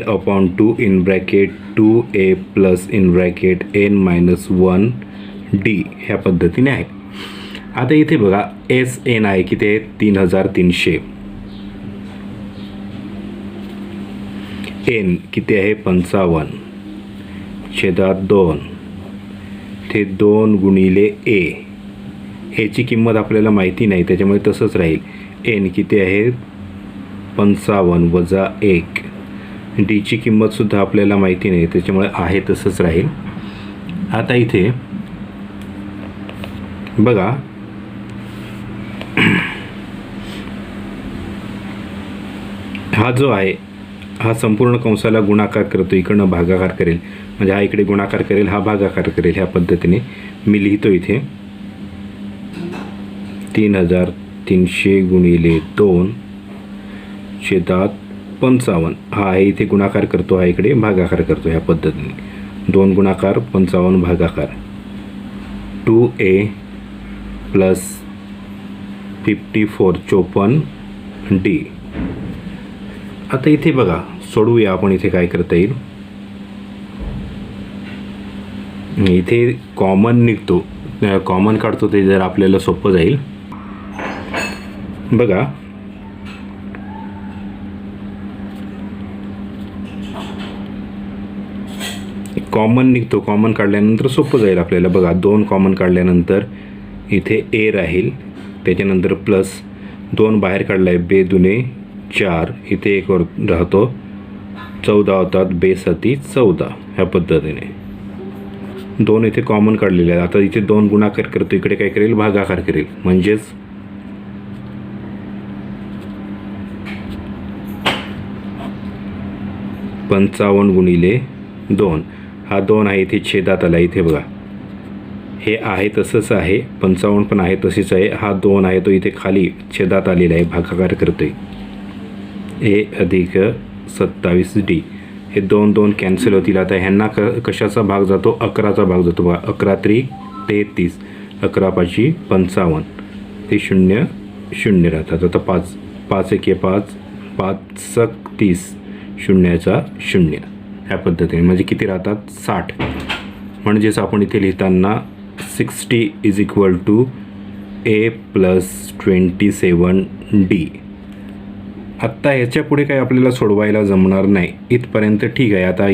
Speaker 1: upon 2 in bracket 2a plus in bracket n-1 D ह्या पद्धतीने आहे. आता इथे बघा एस एन आहे किती आहे 3300. एन किती आहे 55 छेदात 2 ते 2 गुणिले ए. एची किंमत आपल्याला माहिती नाही त्याच्यामुळे तसंच राहील. एन किती आहे 55 वजा 1. डीची किंमतसुद्धा आपल्याला माहिती नाही त्याच्यामुळे आहे तसंच राहील. आता इथे बघा हा जो आहे हा संपूर्ण कंसाला गुणाकार करतो, इकडनं भागाकार करेल. म्हणजे हा इकडे गुणाकार करेल, हा भागाकार करेल. ह्या पद्धतीने मी लिहितो इथे 3300 गुणिले 2 छेदात 55. हा आहे इथे गुणाकार करतो, हा इकडे भागाकार करतो. ह्या पद्धतीने 2 गुणाकार 55 भागाकार 2a प्लस 54 54 डी. आता इथे बघा सोडवूया आपण. इथे काय करता येईल, इथे कॉमन निघतो, कॉमन काढतो ते जर आपल्याला सोपं जाईल. बघा कॉमन निघतो, कॉमन काढल्यानंतर सोपं जाईल आपल्याला. बघा 2 कॉमन काढल्यानंतर इथे ए राहील, त्याच्यानंतर प्लस 2 बाहेर काढला आहे बे दुने 4, इथे 1 राहतो 14 होतात, बे सती 14. ह्या पद्धतीने 2 इथे कॉमन काढलेले आहेत. आता इथे 2 गुणाकार करतो, इकडे काय करेल भागाकार करेल. म्हणजेच 55 गुणिले 2. हा 2 आहे इथे छेदात आला. इथे बघा हे आहे तसंच आहे, 55 पण आहे तशीच आहे. हा 2 आहे तो इथे खाली छेदात आलेला आहे, भागाकार करतोय. ए अधिक 27D. हे 2 2 कॅन्सल होतील. आता ह्यांना कशाचा भाग जातो? 11चा भाग जातो बघा. 11 त्रिक 33, 11 पाची 55, ते 0 0 राहतात. आता 5 5 1 5, 5 सक 30, शून्याचा 0. ह्या पद्धतीने म्हणजे किती राहतात? 60. म्हणजेच आपण इथे लिहिताना 60 is equal to A plus 27D. आत्ता ह्याच्या पुढे काही आपल्याला सोडवायला जमणार नाही. इथपर्यंत ठीक आहे. आता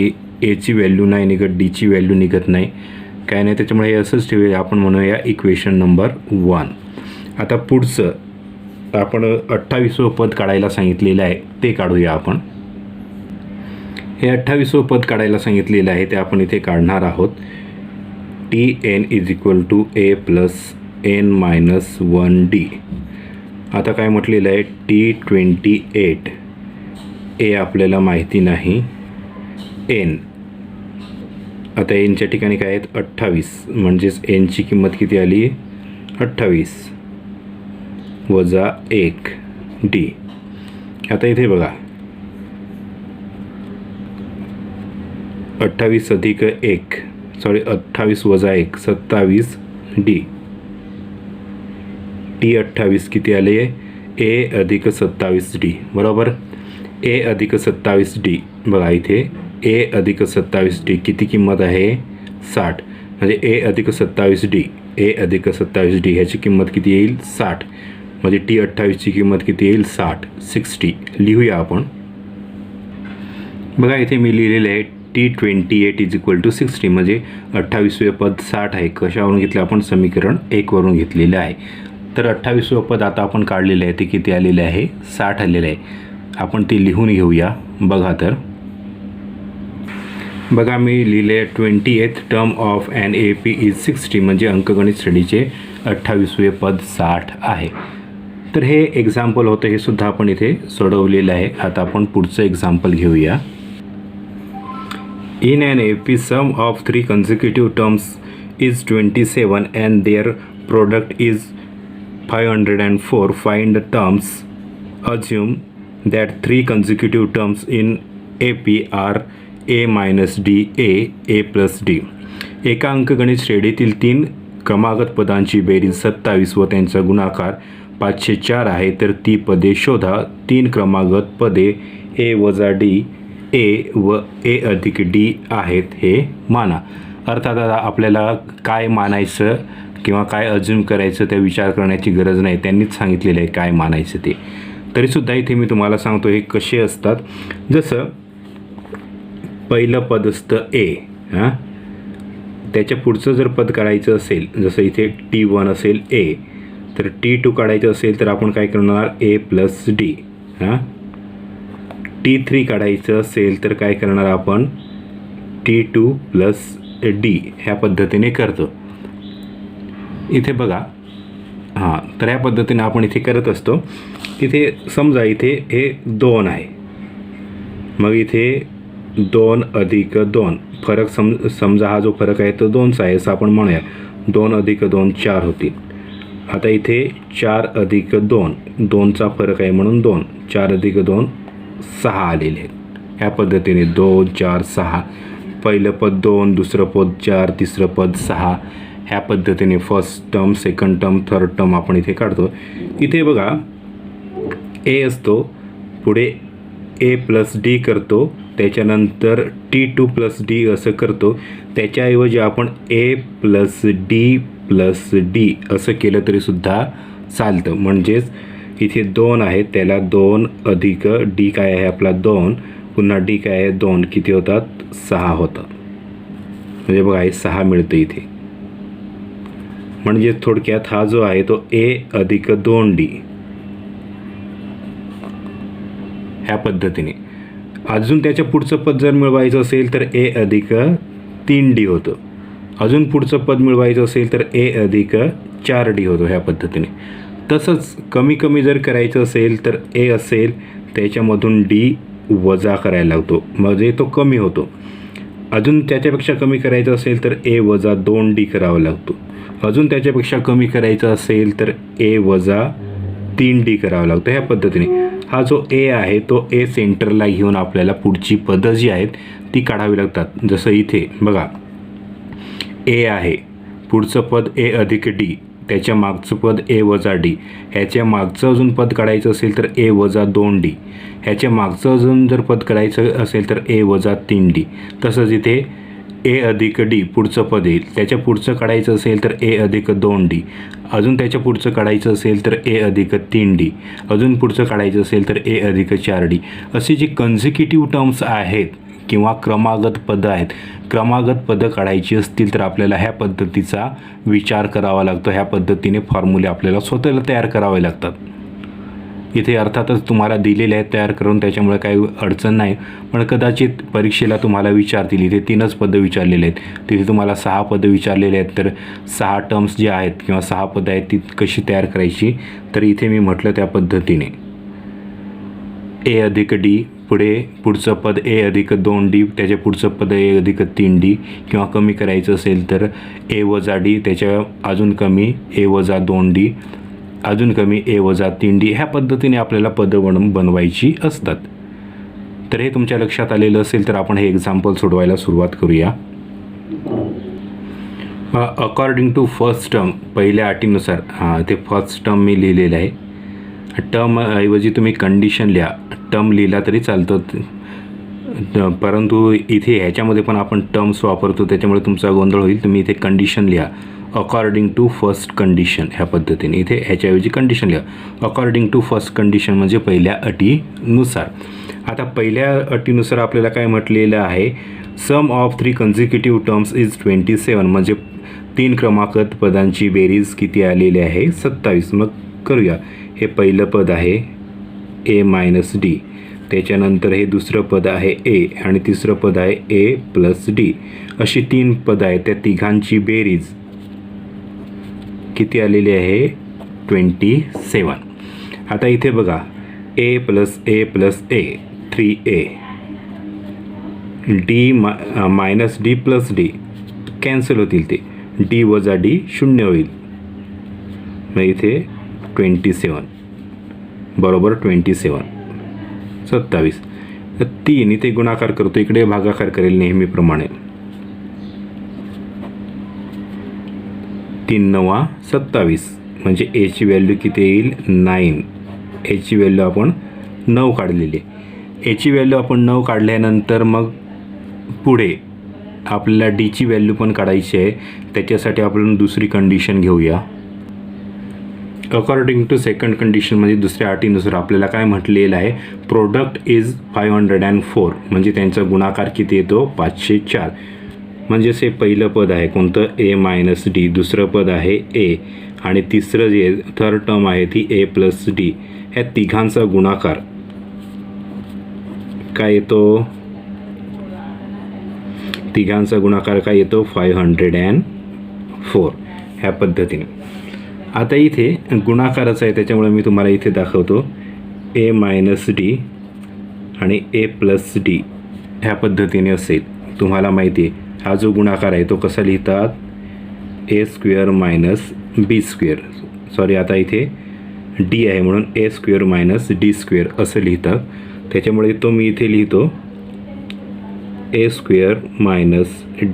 Speaker 1: एची व्हॅल्यू नाही निघत, डीची व्हॅल्यू निघत नाही, काय नाही. त्याच्यामुळे हे असंच ठेवूया. आपण म्हणूया इक्वेशन नंबर 1. आता पुढचं आपण 28वं पद काढायला सांगितलेलं आहे, ते काढूया आपण. हे 28वं पद काढायला सांगितलेलं आहे, ते आपण इथे काढणार आहोत. Tn is equal to A plus n-1D. आता काय म्हटलेलं आहे? T28. A आपल्याला माहिती नाही, n. आता nच्या ठिकाणी काय आहेत? 28. म्हणजेच nची किंमत किती आली? 28 वजा 1D. आता इथे बघा, 28 अधिक 1, सॉरी 28 वजा 1, 27D. T28 किती आले? A अधिक 27D, बरोबर. A अधिक 27D. बघा इथे A अधिक 27D किती किंमत आहे? 60. म्हणजे A अधिक 27D, A अधिक 27D ह्याची किंमत किती येईल? 60. म्हणजे T28ची किंमत किती येईल? 60, 60. लिहूया आपण. बघा इथे मी लिहिलेलं आहे T28 इज इक्वल टू 60. म्हणजे 28वे पद 60 आहे. कशावरून घेतलं आपण? समीकरण 1 वरून घेतलेलं आहे. तर 28वं पद आता आपण काढलेलं आहे, ते किती आलेलं आहे? 60 आलेलं आहे. आपण ते लिहून घेऊया. बघा तर, बघा मी लिहिले 28th term of N AP is 60. म्हणजे अंकगणित श्रेणीचे 28वे पद 60 आहे. तर हे एक्झाम्पल होतं, हे सुद्धा आपण इथे सोडवलेलं आहे. आता आपण पुढचं एक्झाम्पल घेऊया. In an AP, sum of 3 consecutive terms is 27 and their product is 504. Find the terms. Assume that 3 consecutive terms in AP are A minus D, A plus D. एका अंकगणित श्रेणीतील 3 क्रमागत पदांची बेरीज 27 व त्यांचा गुणाकार 504 आहे. तर ती पदे शोधा. 3 क्रमागत पदे A वजा D, A व A अधिक D आहेत हे माना. अर्थात आता आपल्याला काय मानायचं किंवा काय अज्यूम करायचं त्या विचार करण्याची गरज नाही, त्यांनीच सांगितलेलं आहे काय मानायचं ते. तरीसुद्धा इथे मी तुम्हाला सांगतो हे कसे असतात. जसं पहिलं पद असतं A, त्याच्या पुढचं जर पद काढायचं असेल, जसं इथे T1 असेल A, तर T2 काढायचं असेल तर आपण काय करणार? A plus D. T3 काढायचं असेल तर काय करणार आपण? T2 प्लस D ह्या पद्धतीने करतो. इथे बघा, तर ह्या पद्धतीने आपण इथे करत असतो. इथे समजा इथे हे 2 आहे, मग इथे 2 अधिक 2 फरक समजा हा जो फरक आहे तो 2चा आहे असं आपण म्हणूया. 2 अधिक 2 4 होतील. आता इथे 4 अधिक 2, 2चा फरक आहे म्हणून 2, 4 अधिक 2 6 आलेले आहेत. ह्या पद्धतीने 2 4 6, पहिलं पद 2, दुसरं पद 4, तिसरं पद 6. ह्या पद्धतीने first term, second term, third term आपण इथे काढतो. इथे बघा A असतो, पुढे A प्लस D करतो, त्याच्यानंतर T2 प्लस D असं करतो. त्याच्याऐवजी आपण A plus D plus D असं केलं तरीसुद्धा चालतं. म्हणजेच इथे 2 आहे, त्याला 2 अधिक D काय आहे आपला 2, पुन्हा D काय आहे 2, किती होतात? 6 होतात. म्हणजे बघा हे 6 मिळतं इथे. म्हणजे थोडक्यात हा जो आहे तो A अधिक 2D ह्या पद्धतीने. अजून त्याच्या पुढचं पद जर मिळवायचं असेल तर A अधिक 3D होतं. अजून पुढचं पद मिळवायचं असेल तर A अधिक 4D होतो ह्या पद्धतीने. तसंच कमी कमी जर करायचं असेल तर A असेल त्याच्यामधून D वजा करायला लागतो, म्हणजे तो कमी होतो. अजून त्याच्यापेक्षा कमी करायचं असेल तर ए वजा 2D करावा लागतो. अजून त्याच्यापेक्षा कमी करायचं असेल तर ए वजा 3D करावा लागतो. ह्या पद्धतीने हा जो ए आहे तो ए सेंटरला घेऊन आपल्याला पुढची पदं जी आहेत ती काढावी लागतात. जसं इथे बघा ए आहे, पुढचं पद ए अधिक डी, त्याच्या मागचं पद ए वजा डी, ह्याच्या मागचं अजून पद काढायचं असेल तर ए वजा 2D, ह्याच्या मागचं अजून जर पद काढायचं असेल तर ए वजा 3D. तसंच इथे ए अधिक डी पुढचं पद येईल, त्याच्या पुढचं काढायचं असेल तर ए अधिक 2D, अजून त्याच्या पुढचं काढायचं असेल तर ए अधिक 3D, अजून पुढचं काढायचं असेल तर ए अधिक 4D. अशी जी कन्झिक्युटिव्ह टर्म्स आहेत किंवा क्रमागत पदं आहेत, क्रमागत पदं काढायची असतील तर आपल्याला ह्या पद्धतीचा विचार करावा लागतो. ह्या पद्धतीने फॉर्म्युले आपल्याला स्वतःला तयार करावे लागतात. इथे अर्थातच तुम्हाला दिलेले आहेत तयार करून, त्याच्यामुळे काही अडचण नाही. पण कदाचित परीक्षेला तुम्हाला विचारतील, इथे 3च पदं विचारलेले आहेत, तिथे तुम्हाला 6 पदं विचारलेले आहेत, तर 6 टर्म्स जे आहेत किंवा 6 पदं आहेत ती कशी तयार करायची. तर इथे मी म्हटलं त्या पद्धतीने ए अधिक डी, पुढचं पद ए अधिक 2D, त्याच्या पुढचं पद ए अधिक 3D, किंवा कमी करायचं असेल तर ए वजा डी, त्याच्या अजून कमी ए वजा 2D, अजून कमी ए वजा 3D. ह्या पद्धतीने आपल्याला पदं बनवायची असतात. तर हे तुमच्या लक्षात आलेलं असेल तर आपण हे एक्झाम्पल सोडवायला सुरुवात करूया. अकॉर्डिंग टू फर्स्ट टर्म, पहिल्या अटीनुसार, ते फर्स्ट टर्म मी लिहिलेलं आहे. टर्म ऐवजी तुम्ही कंडिशन लिहा, टर्म लिहिला तरी चालतं, परंतु इथे ह्याच्यामध्ये पण आपण टर्म्स वापरतो त्याच्यामुळे तुमचा गोंधळ होईल. तुम्ही इथे कंडिशन लिहा, अकॉर्डिंग टू फर्स्ट कंडिशन, ह्या पद्धतीने इथे ह्याच्याऐवजी कंडिशन लिहा. अकॉर्डिंग टू फर्स्ट कंडिशन म्हणजे पहिल्या अटीनुसार. आता पहिल्या अटीनुसार आपल्याला काय म्हटलेलं आहे, sum of 3 consecutive terms is 27, म्हणजे 3 क्रमागत पदांची बेरीज किती आलेली आहे, 27. मग करूया. हे पहिलं पद आहे ए मायनस डी, त्याच्यानंतर हे दुसरं पद आहे ए, आणि तिसरं पद आहे ए प्लस डी. अशी 3 पदं आहेत, त्या तिघांची बेरीज किती आलेली आहे, 27. आता इथे बघा ए प्लस ए 3a, D minus D plus D cancel होतील, ते डी वजा डी 0 होईल. मग इथे 27 बरोबर 27, 27. 3 इथे गुणाकार करतो, इकडे भागाकार करेल नेहमीप्रमाणे. 3 9 27, म्हणजे एची व्हॅल्यू किती येईल, 9. एची व्हॅल्यू आपण 9 काढलेली आहे. एची व्हॅल्यू आपण 9 काढल्यानंतर मग पुढे आपल्याला डीची व्हॅल्यू पण काढायची आहे. त्याच्यासाठी आपण दुसरी कंडिशन घेऊया. अकॉर्डिंग टू सेकंड कंडिशन म्हणजे दुसऱ्या अटीनुसार आपल्याला काय म्हटलेलं आहे, प्रोडक्ट इज 504, म्हणजे त्यांचा गुणाकार किती येतो, 504. म्हणजेच हे पहिलं पद आहे कोणतं, ए मायनस डी, दुसरं पद आहे ए, आणि तिसरं जे थर्ड टर्म आहे ती ए प्लस डी. ह्या तिघांचा गुणाकार काय येतो, तिघांचा गुणाकार काय येतो, 504. ह्या पद्धतीने. आता इथे गुणाकारच आहे त्याच्यामुळे मी तुम्हाला इथे दाखवतो, ए मायनस डी आणि ए प्लस डी ह्या पद्धतीने असेल. तुम्हाला माहिती आहे हा जो गुणाकार आहे तो कसा लिहितात, ए स्क्वेअर मायनस बी स्क्वेअर, सॉरी आता इथे डी आहे म्हणून ए स्क्वेअर मायनस डी स्क्वेअर असं लिहितात. त्याच्यामुळे तो मी इथे लिहितो ए स्क्वेअर मायनस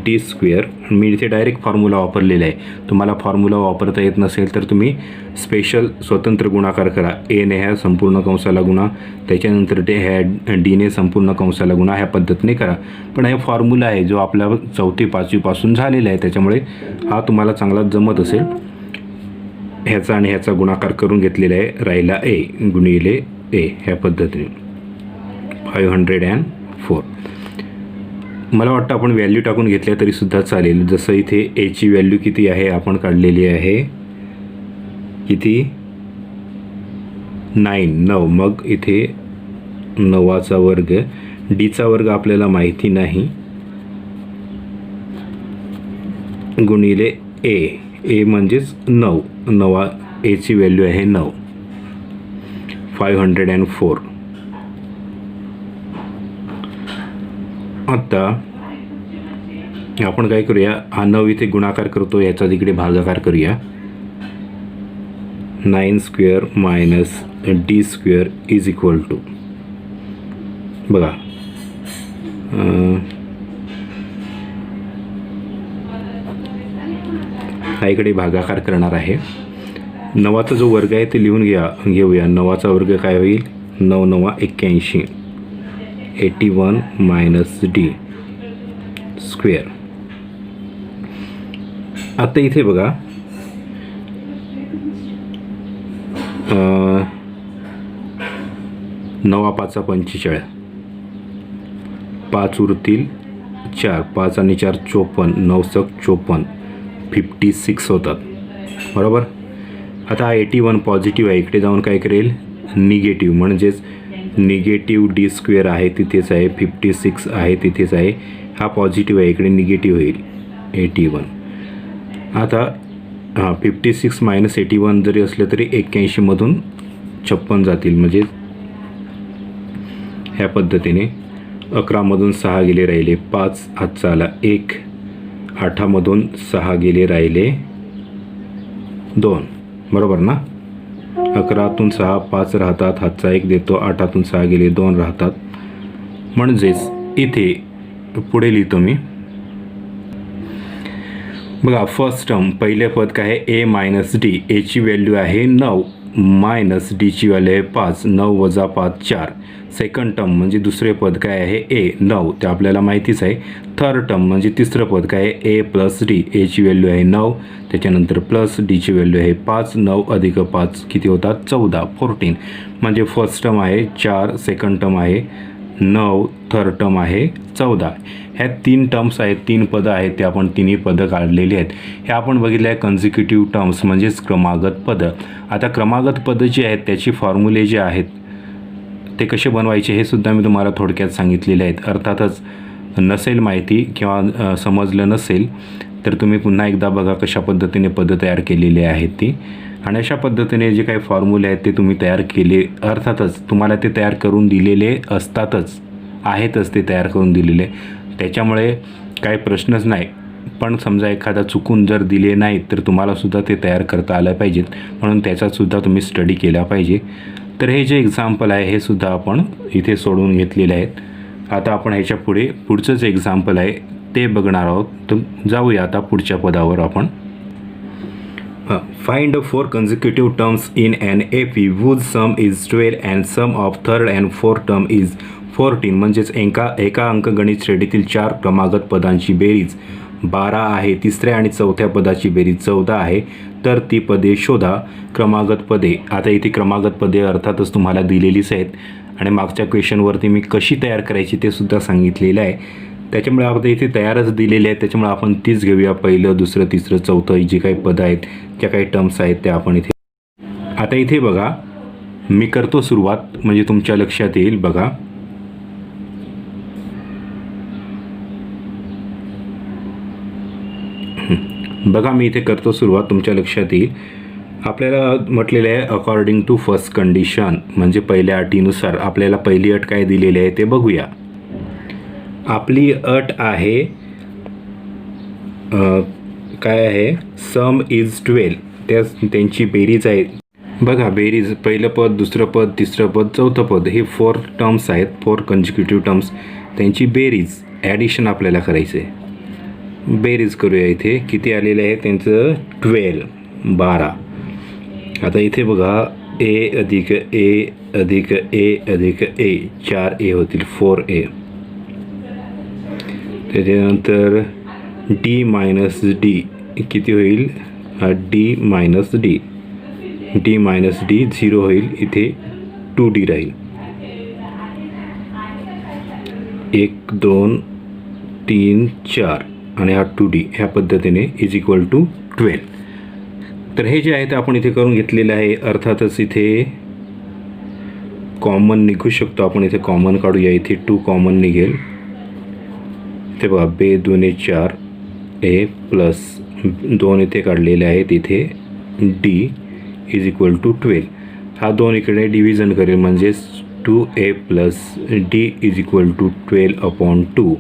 Speaker 1: डी स्क्वेअर. मी इथे डायरेक्ट फॉर्म्युला वापरलेला आहे. तुम्हाला फॉर्म्युला वापरता येत नसेल तर तुम्ही स्पेशल स्वतंत्र गुणाकार करा. एने ह्या संपूर्ण कंसाला गुणा, त्याच्यानंतर ह्या डीने संपूर्ण कंसाला गुणा, ह्या पद्धतीने करा. पण हे फॉर्म्युला आहे जो आपल्या 4थी 5वी पासून झालेला आहे, त्याच्यामुळे हा तुम्हाला चांगला जमत असेल. ह्याचा आणि ह्याचा गुणाकार करून घेतलेला आहे, राहिला ए गुणिले ए, ह्या पद्धतीने 504. मला वाटतं आपण व्हॅल्यू टाकून घेतल्या तरीसुद्धा चालेल. जसं इथे एची व्हॅल्यू किती आहे आपण काढलेली आहे, किती 9. मग इथे 9चा वर्ग, डीचा वर्ग आपल्याला माहिती नाही, गुणिले ए म्हणजेच 9 एची व्हॅल्यू आहे 9, 504. आता आपण काय करूया, हा 9 इथे गुणाकार करतो, याचा तिकडे भागाकार करूया. 9 square minus D square is equal to, बघा हा इकडे भागाकार करणार आहे. 9चा जो वर्ग आहे ते लिहून घेऊया. 9चा वर्ग काय होईल, 9 9 81, 81 मायनस डी स्क्वेअर. आता इथे बघा 9 5 45, 5 उरतील 4, 5 आणि 4 54, 9 54, 56 होतात, बरोबर. आता हा 81 पॉझिटिव्ह आहे, इकडे जाऊन काय करेल, निगेटिव्ह, म्हणजेच निगेटिव्ह डी स्क्वेअर आहे तिथेच आहे, 56 आहे तिथेच आहे, हा पॉझिटिव्ह आहे, इकडे निगेटिव्ह होईल 81. आता 56 मायनस 81 जरी असलं तरी 81मधून 56 जातील, म्हणजे ह्या पद्धतीने 11मधून 6 गेले राहिले, 5 हातचा आला 1, 8मधून 6 गेले राहिले 2, बरोबर ना. 11तून 6 5 राहतात, हातचा 1 देतो, 8तून 6 गेले 2 राहतात. म्हणजेच इथे पुढे लिहितो मी, बघा फर्स्ट टर्म पहिले पद काय आहे, ए मायनस डी, एची व्हॅल्यू आहे 9 मायनस डीची व्हॅल्यू आहे 5, 9 वजा 5 4. सेकंड टर्म म्हणजे दुसरे पद काय आहे, ए 9, ते आपल्याला माहितीच आहे. थर्ड टर्म म्हणजे तिसरं पद काय आहे, ए प्लस डी, एची व्हॅल्यू आहे 9, त्याच्यानंतर प्लस डीची व्हॅल्यू आहे 5, 9 अधिक 5 किती होतात, 14, 14. म्हणजे फर्स्ट टर्म आहे 4, सेकंड टर्म आहे 9, थर्ड टर्म आहे 14. ह्या 3 टर्म्स आहेत, 3 पदं आहेत, ते आपण तिन्ही पदं काढलेली आहेत. हे आपण बघितलं आहे कन्झिक्युटिव्ह टर्म्स म्हणजेच क्रमागत पदं. आता क्रमागत पदं जी आहेत त्याची फॉर्म्युले जे आहेत ते कसे बनवायचे हे सुद्धा मी तुम्हाला थोडक्यात सांगितलेले आहेत. अर्थातच नसेल माहिती किंवा समजलं नसेल तर तुम्ही पुन्हा एकदा बघा कशा पद्धतीने पदं तयार केलेली आहेत ती, आणि अशा पद्धतीने जे काही फॉर्म्युले आहेत ते तुम्ही तयार केले. अर्थातच तुम्हाला ते तयार करून दिलेले असतातच, आहेतच ते तयार करून दिलेले, त्याच्यामुळे काही प्रश्नच नाही. पण समजा एखादा चुकून जर दिले नाहीत तर तुम्हालासुद्धा ते तयार करता आलं पाहिजेत, म्हणून त्याचासुद्धा तुम्ही स्टडी केला पाहिजे. तर हे जे एक्झाम्पल आहे हे सुद्धा आपण इथे सोडून घेतलेले आहेत. आता आपण ह्याच्या पुढचं जे एक्झाम्पल आहे ते बघणार आहोत. तर जाऊया आता पुढच्या पदावर आपण. Find 4 consecutive terms in an AP whose sum is 12 and sum of third and fourth term is 14. म्हणजेच एका अंकगणित श्रेणीतील 4 क्रमागत पदांची बेरीज 12 आहे, तिसऱ्या आणि चौथ्या पदाची बेरीज 14 आहे, तर ती पदे शोधा. क्रमागत पदे, आता इथे क्रमागत पदे अर्थातच तुम्हाला दिलेलीच आहेत आणि मागच्या क्वेश्चनवरती मी कशी तयार करायची ते सुद्धा सांगितलेलं आहे. त्याच्यामुळे आता इथे तयारच दिलेले आहेत, त्याच्यामुळे आपण तीच घेऊया. पहिलं, दुसरं, तिसरं, चौथं जी काही पदं आहेत, ज्या काही टर्म्स आहेत त्या आपण इथे. आता इथे बघा मी करतो सुरुवात, म्हणजे तुमच्या लक्षात येईल. बघा बघा मी इथे करतो सुरुवात, तुमच्या लक्षात येईल. आपल्याला म्हटलेलं आहे अकॉर्डिंग टू फर्स्ट कंडिशन, म्हणजे पहिल्या अटीनुसार. आपल्याला पहिली अट काय दिलेली आहे ते बघूया. आपली अट आहे काय आहे, सम इज 12, त्यांची बेरीज आहे. बघा बेरीज, पहिलं पद, दुसरं पद, तिसरं पद, चौथं पद, हे 4 टर्म्स आहेत, 4 कन्झिक्युटिव्ह टर्म्स, त्यांची बेरीज ॲडिशन आपल्याला करायचं आहे. बेरीज करूया. इथे किती आलेलं आहे त्यांचं, 12. आता इथे बघा ए अधिक ए अधिक ए अधिक ए, 4A होतील, 4A. त्याच्यानंतर डी मायनस डी किती होईल, D minus D, D minus D 0 होईल, इथे 2D राहील. 1 2 3 4 आणि हा 2D, ह्या पद्धतीने इज इक्वल टू 12. तर हे जे आहे ते आपण इथे करून घेतलेलं आहे. अर्थातच इथे कॉमन निघू शकतो, आपण इथे कॉमन काढूया. इथे 2 कॉमन निघेल. ते बघा बे 2 4 ए प्लस 2 इथे काढलेले आहेत, इथे डी इज इक्वल टू 12. हा 2 इकडे डिव्हिजन करेल, म्हणजेच 2A plus D is equal to 12/2.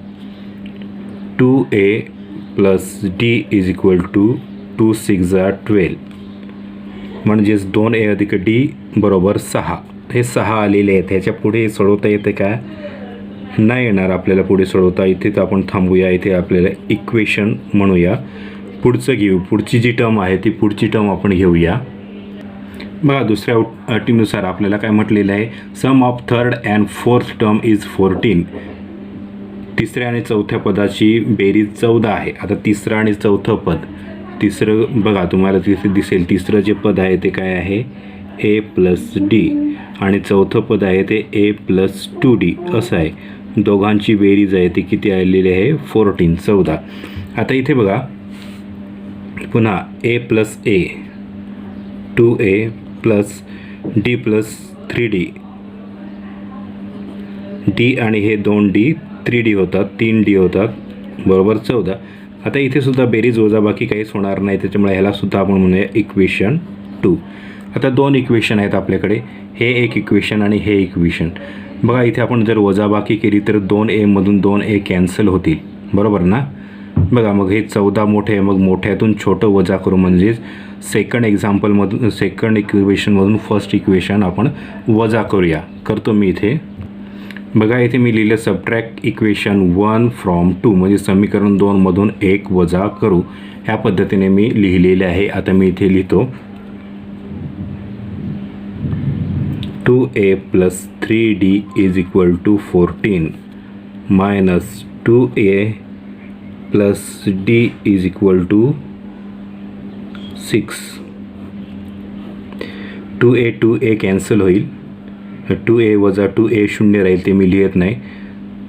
Speaker 1: 2A plus D is equal to 2 6 12, म्हणजेच 2a अधिक डी बरोबर 6. हे 6 आलेले आहेत. ह्याच्या पुढे सोडवता येते का? नाही येणार आपल्याला पुढे सोडवता. इथेच आपण थांबूया. इथे आपल्याला इक्वेशन म्हणूया. पुढचं घेऊ. पुढची जी टर्म आहे ती पुढची टर्म आपण घेऊया. बघा दुसऱ्या अटीनुसार आपल्याला काय म्हटलेलं आहे, sum of third and fourth term is 14. तिसऱ्या आणि चौथ्या पदाची बेरीज 14 आहे. आता तिसरं आणि चौथं पद, तिसरं बघा तुम्हाला तिथे दिसेल, तिसरं जे पद आहे ते काय आहे, a प्लस डी, आणि चौथं पद आहे ते a प्लस 2d असं आहे. दोघांची बेरीज आहे ती किती आलेली आहे, 14 14. आता इथे बघा पुन्हा a plus a 2a plus d plus 3d, d आणि हे 2d 3d होतात, 3d होतात, बरोबर 14. आता इथे सुद्धा बेरीज वजाबाकी काहीच होणार नाही, त्याच्यामुळे ह्याला सुद्धा आपण म्हणूया इक्वेशन 2. आता 2 इक्वेशन आहेत आपल्याकडे, हे एक इक्वेशन आणि हे इक्वेशन. बघा इथे आपण जर वजाबाकी केली तर 2a मधून 2a कॅन्सल होतील, बरोबर ना. बघा मग हे 14 मोठे आहे, मग मोठ्यातून छोटं वजा करू, म्हणजेच सेकंड एक्झाम्पलमधून सेकंड इक्वेशनमधून फर्स्ट इक्वेशन आपण वजा करूया. करतो मी इथे. बघा इथे मी लिहिलं सबट्रॅक्ट इक्वेशन 1 फ्रॉम 2, म्हणजे समीकरण 2 मधून 1 वजा करू. ह्या पद्धतीने मी लिहिलेले आहे. आता मी इथे लिहितो 2a plus 3d is equal to 14 minus 2a plus d is equal to 6. 2a cancel होईल, 2a वजा 2a शून्य राहील, ते मी लिहित नाही.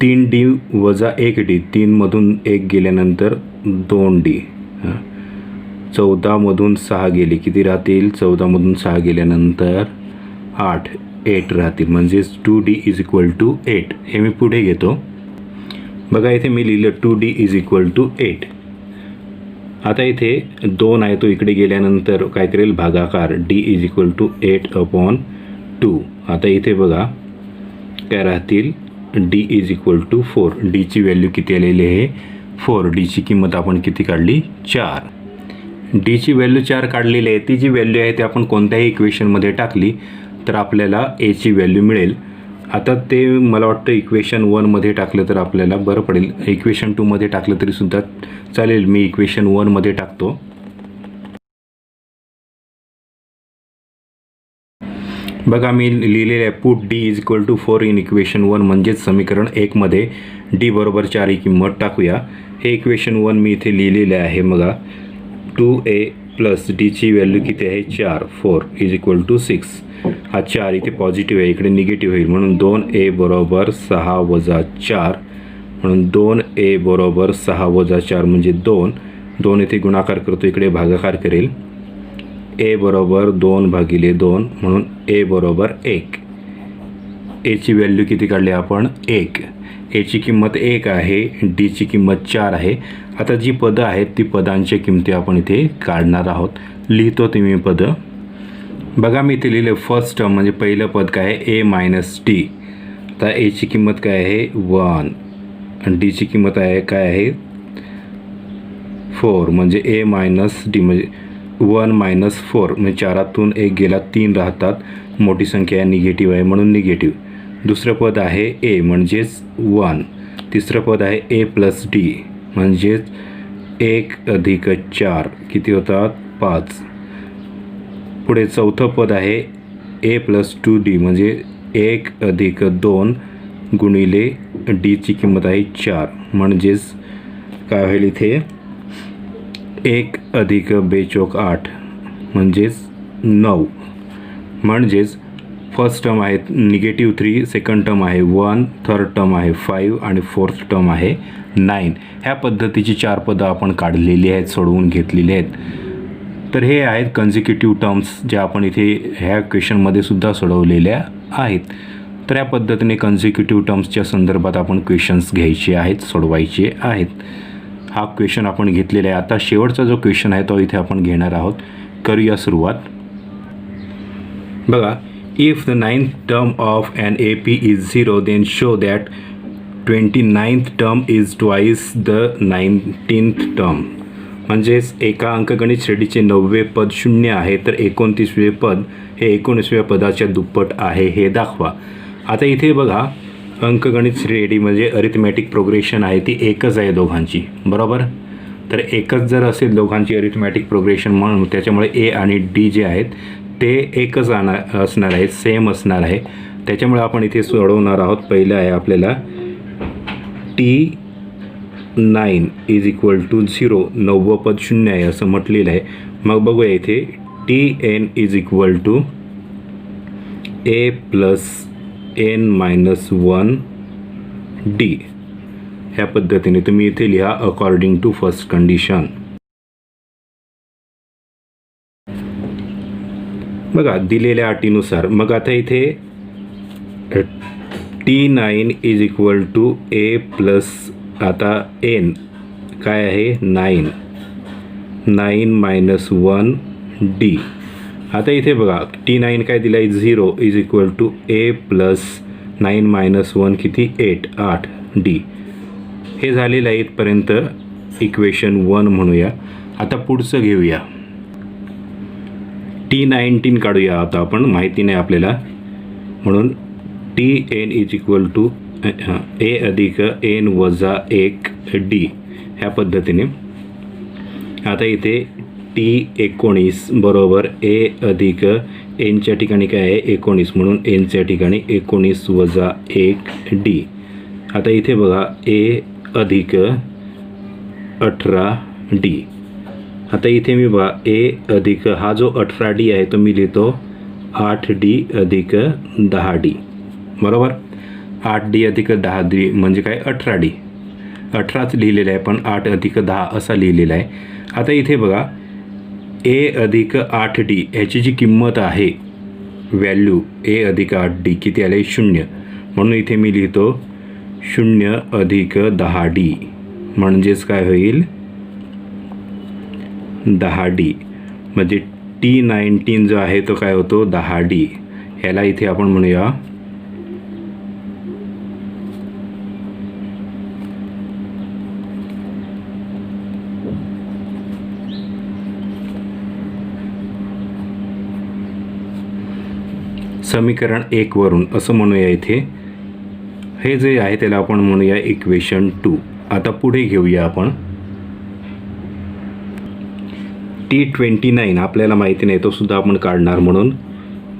Speaker 1: 3d वजा 1d, 3 मधून 1 गेल्यानंतर 2d. 14 मधून 6 गेले, किती राहतील, 14 मधून 6 गेल्यानंतर 8 राहतील, म्हणजेच 2d इज इक्वल टू 8. हे मी पुढे घेतो. बघा इथे मी लिहिलं 2d इज इक्वल टू 8. आता इथे 2 आहे, तो इकडे गेल्यानंतर काय करेल, भागाकार, d इज इक्वल टू 8/2. आता इथे बघा काय राहतील, d इज इक्वल टू 4. डीची व्हॅल्यू किती आलेली आहे, 4. डीची किंमत आपण किती काढली, 4. डीची व्हॅल्यू 4 काढलेली आहे. ती जी व्हॅल्यू आहे ती आपण कोणत्याही इक्वेशनमध्ये टाकली तर आपल्याला एची व्हॅल्यू मिळेल. आता ते मला वाटतं इक्वेशन 1मध्ये टाकलं तर आपल्याला बरं पडेल. इक्वेशन 2मध्ये टाकलं तरीसुद्धा चालेल. मी इक्वेशन 1मध्ये टाकतो. बघा मी लिहिलेलं आहे put d is equal to 4 in equation 1, म्हणजेच समीकरण 1मध्ये d बरोबर 4 ही किंमत टाकूया. हे इक्वेशन 1 मी इथे लिहिलेले आहे. बघा 2a प्लस डीची व्हॅल्यू किती आहे, 4 4 इज इक्वल टू 6. हा 4 इथे पॉझिटिव्ह आहे, इकडे निगेटिव्ह होईल, म्हणून 2a बरोबर 6 वजा 4, म्हणून 2a बरोबर 6 वजा 4 म्हणजे 2 इथे गुणाकार करतो, इकडे भागाकार करेल. a बरोबर 2/2 म्हणून a बरोबर 1. एची व्हॅल्यू किती काढली आपण, 1. एची किंमत 1 आहे, डीची किंमत 4 आहे. आता जी पदं आहेत ती पदांच्या किमती आपण इथे काढणार आहोत. लिहितो ते मी पदं. बघा मी इथे लिहिलं फर्स्ट टर्म म्हणजे पहिलं पद काय आहे, a मायनस डी. आता एची किंमत काय आहे, 1, आणि डीची किंमत आहे काय आहे, 4, म्हणजे a मायनस डी म्हणजे 1 मायनस 4, म्हणजे 4तून 1 गेला, 3 राहतात. मोठी संख्या आहे, निगेटिव्ह आहे म्हणून निगेटिव्ह. दुसरं पद आहे a म्हणजेच 1. तिसरं पद आहे a प्लस डी म्हणजेच 1 अधिक 4 किती होतात, 5. पुढे चौथं पद आहे a प्लस 2d म्हणजे 1 अधिक 2 गुणिले डीची किंमत आहे 4, म्हणजेच काय होईल इथे 1 अधिक 2 चौक 8 म्हणजेच 9. म्हणजेच फर्स्ट टर्म आहे निगेटिव्ह 3, सेकंड टर्म आहे 1, थर्ड टर्म आहे 5 आणि फोर्थ टर्म आहे 9. ह्या पद्धतीची 4 पदं आपण काढलेली आहेत, सोडवून घेतलेली आहेत. तर हे आहेत कन्झिक्युटिव्ह टर्म्स जे आपण इथे ह्या क्वेश्चनमध्ये सुद्धा सोडवलेल्या आहेत. तर या पद्धतीने कन्झिक्युटिव्ह टर्म्सच्या संदर्भात आपण क्वेश्चन्स घ्यायचे आहेत, सोडवायचे आहेत. हा क्वेश्चन आपण घेतलेला आहे. आता शेवटचा जो क्वेश्चन आहे तो इथे आपण घेणार आहोत. करूया सुरुवात. बघा, if the 9th term of an AP is 0 then show that 29th term is twice the 19th term. म्हणजेच एका अंकगणित श्रेणीचे 9वे पद 0 आहे तर 29वे पद हे 19व्या पदाच्या दुप्पट आहे हे दाखवा. आता इथे बघा अंकगणित श्रेणी म्हणजे अरिथमॅटिक प्रोग्रेशन आहे ती एकच आहे दोघांची, बरोबर. तर एकच जर असेल दोघांची अरिथमॅटिक प्रोग्रेशन म्हणून त्याच्यामुळे ए आणि डी जे आहेत ते एकच असणार आहेत, सेम असणार आहे. त्याच्यामुळे आपण इथे सोडवणार आहोत. पहिलं आहे आपल्याला T9 इज इक्वल टू 0, 9वं पद 0 आहे असं म्हटलेलं आहे. मग बघूया इथे Tn is equal to a plus n-1 d. ह्या पद्धतीने तुम्ही इथे लिहा अकॉर्डिंग टू फर्स्ट कंडिशन. बघा दिलेल्या अटीनुसार. मग आता इथे T9 is equal to a plus आता n काय आहे 9, 9-1 d. आता इथे बघा T9 काय दिलं आहे 0 is equal to a plus 9-1 किती 8 d. हे झालेलं आहे इथपर्यंत इक्वेशन 1 म्हणूया. आता पुढचं घेऊया T19 काढूया. आता आपण माहिती नाही आपल्याला म्हणून Tn is equal to a अधिक n वजा 1 d ह्या पद्धतीने. आता इथे T19 बरोबर a अधिक nच्या ठिकाणी काय आहे 19 म्हणून nच्या ठिकाणी 19 वजा 1 d. आता इथे बघा a अधिक 18 d. आता इथे मी बघा a अधिक हा जो 18 d आहे तो मी लिहितो 8 d अधिक 10 d, बरोबर. 8 d अधिक 10 d म्हणजे काय 18 d. 18च लिहिलेलं आहे पण 8 अधिक 10 असा लिहिलेला आहे. आता इथे बघा a अधिक 8 d ह्याची जी किंमत आहे व्हॅल्यू a अधिक 8 d किती आले 0 म्हणून इथे मी लिहितो 0 अधिक 10 d म्हणजेच काय होईल 10 d. म्हणजे T19 जो आहे तो काय होतो 10 d. ह्याला इथे आपण म्हणूया समीकरण 1 वरून असं म्हणूया. इथे हे जे आहे त्याला आपण म्हणूया इक्वेशन 2. आता पुढे घेऊया आपण T29 आपल्याला माहिती नाही तो सुद्धा आपण काढणार म्हणून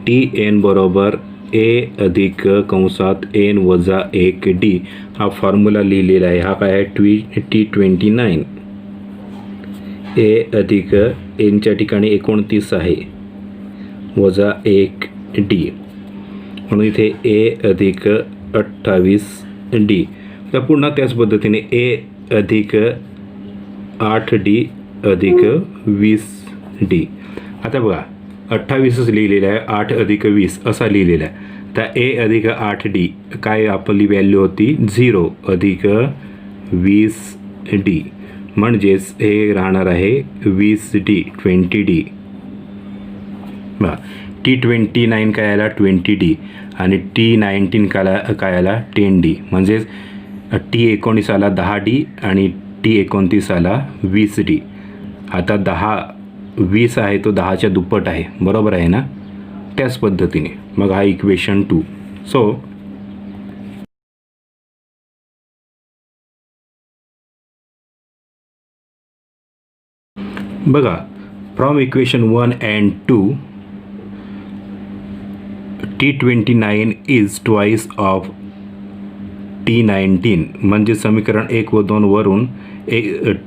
Speaker 1: Tn बरोबर a अधिक कंसात n वजा 1 d हा फॉर्म्युला लिहिलेला आहे. हा काय आहे T29 a अधिक nच्या ठिकाणी 29 आहे वजा 1 d म्हणून इथे a अधिक 28 d. तर पुन्हा त्याच पद्धतीने a अधिक 8 d अधिक 20 d. आता बघा 28च लिहिलेलं आहे 8 अधिक 20 असा लिहिलेला आहे. तर a अधिक 8 d काय आपली व्हॅल्यू होती 0 अधिक 20 d म्हणजेच हे राहणार आहे 20 d 20 d. बघा T29 काय आला 20 d आणि T19 काय आला 10 d म्हणजेच T19 आला 10 d आणि T29 आला 20 d. आता 20 आहे तो 10च्या दुप्पट आहे, बरोबर आहे ना. त्याच पद्धतीने मग हा इक्वेशन 2. सो बघा from equation 1 and 2 T29 is twice of T19 म्हणजे समीकरण 1 व 2 वरून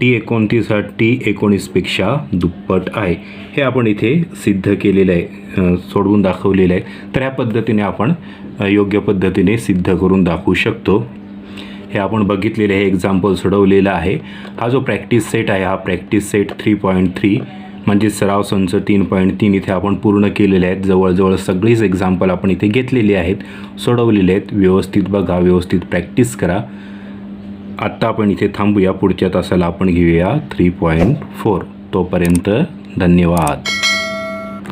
Speaker 1: T29 हा T19 पेक्षा दुप्पट आहे. हे आपण इथे सिद्ध केलेलं आहे, सोडवून दाखवलेलं आहे. तर ह्या पद्धतीने आपण योग्य पद्धतीने सिद्ध करून दाखवू शकतो. हे आपण बघितलेले हे एक्झाम्पल सोडवलेलं आहे. हा जो प्रॅक्टिस सेट आहे हा प्रॅक्टिस सेट 3.3 म्हणजे सराव संच 3.3 इथे आपण पूर्ण केलेले आहेत. जवळजवळ सगळीच एक्झाम्पल आपण इथे घेतलेली आहेत, सोडवलेले आहेत. व्यवस्थित बघा, व्यवस्थित प्रॅक्टिस करा. आत्ता आपण इथे थांबूया. पुढच्या तासाला आपण घेऊया 3.4. तोपर्यंत धन्यवाद.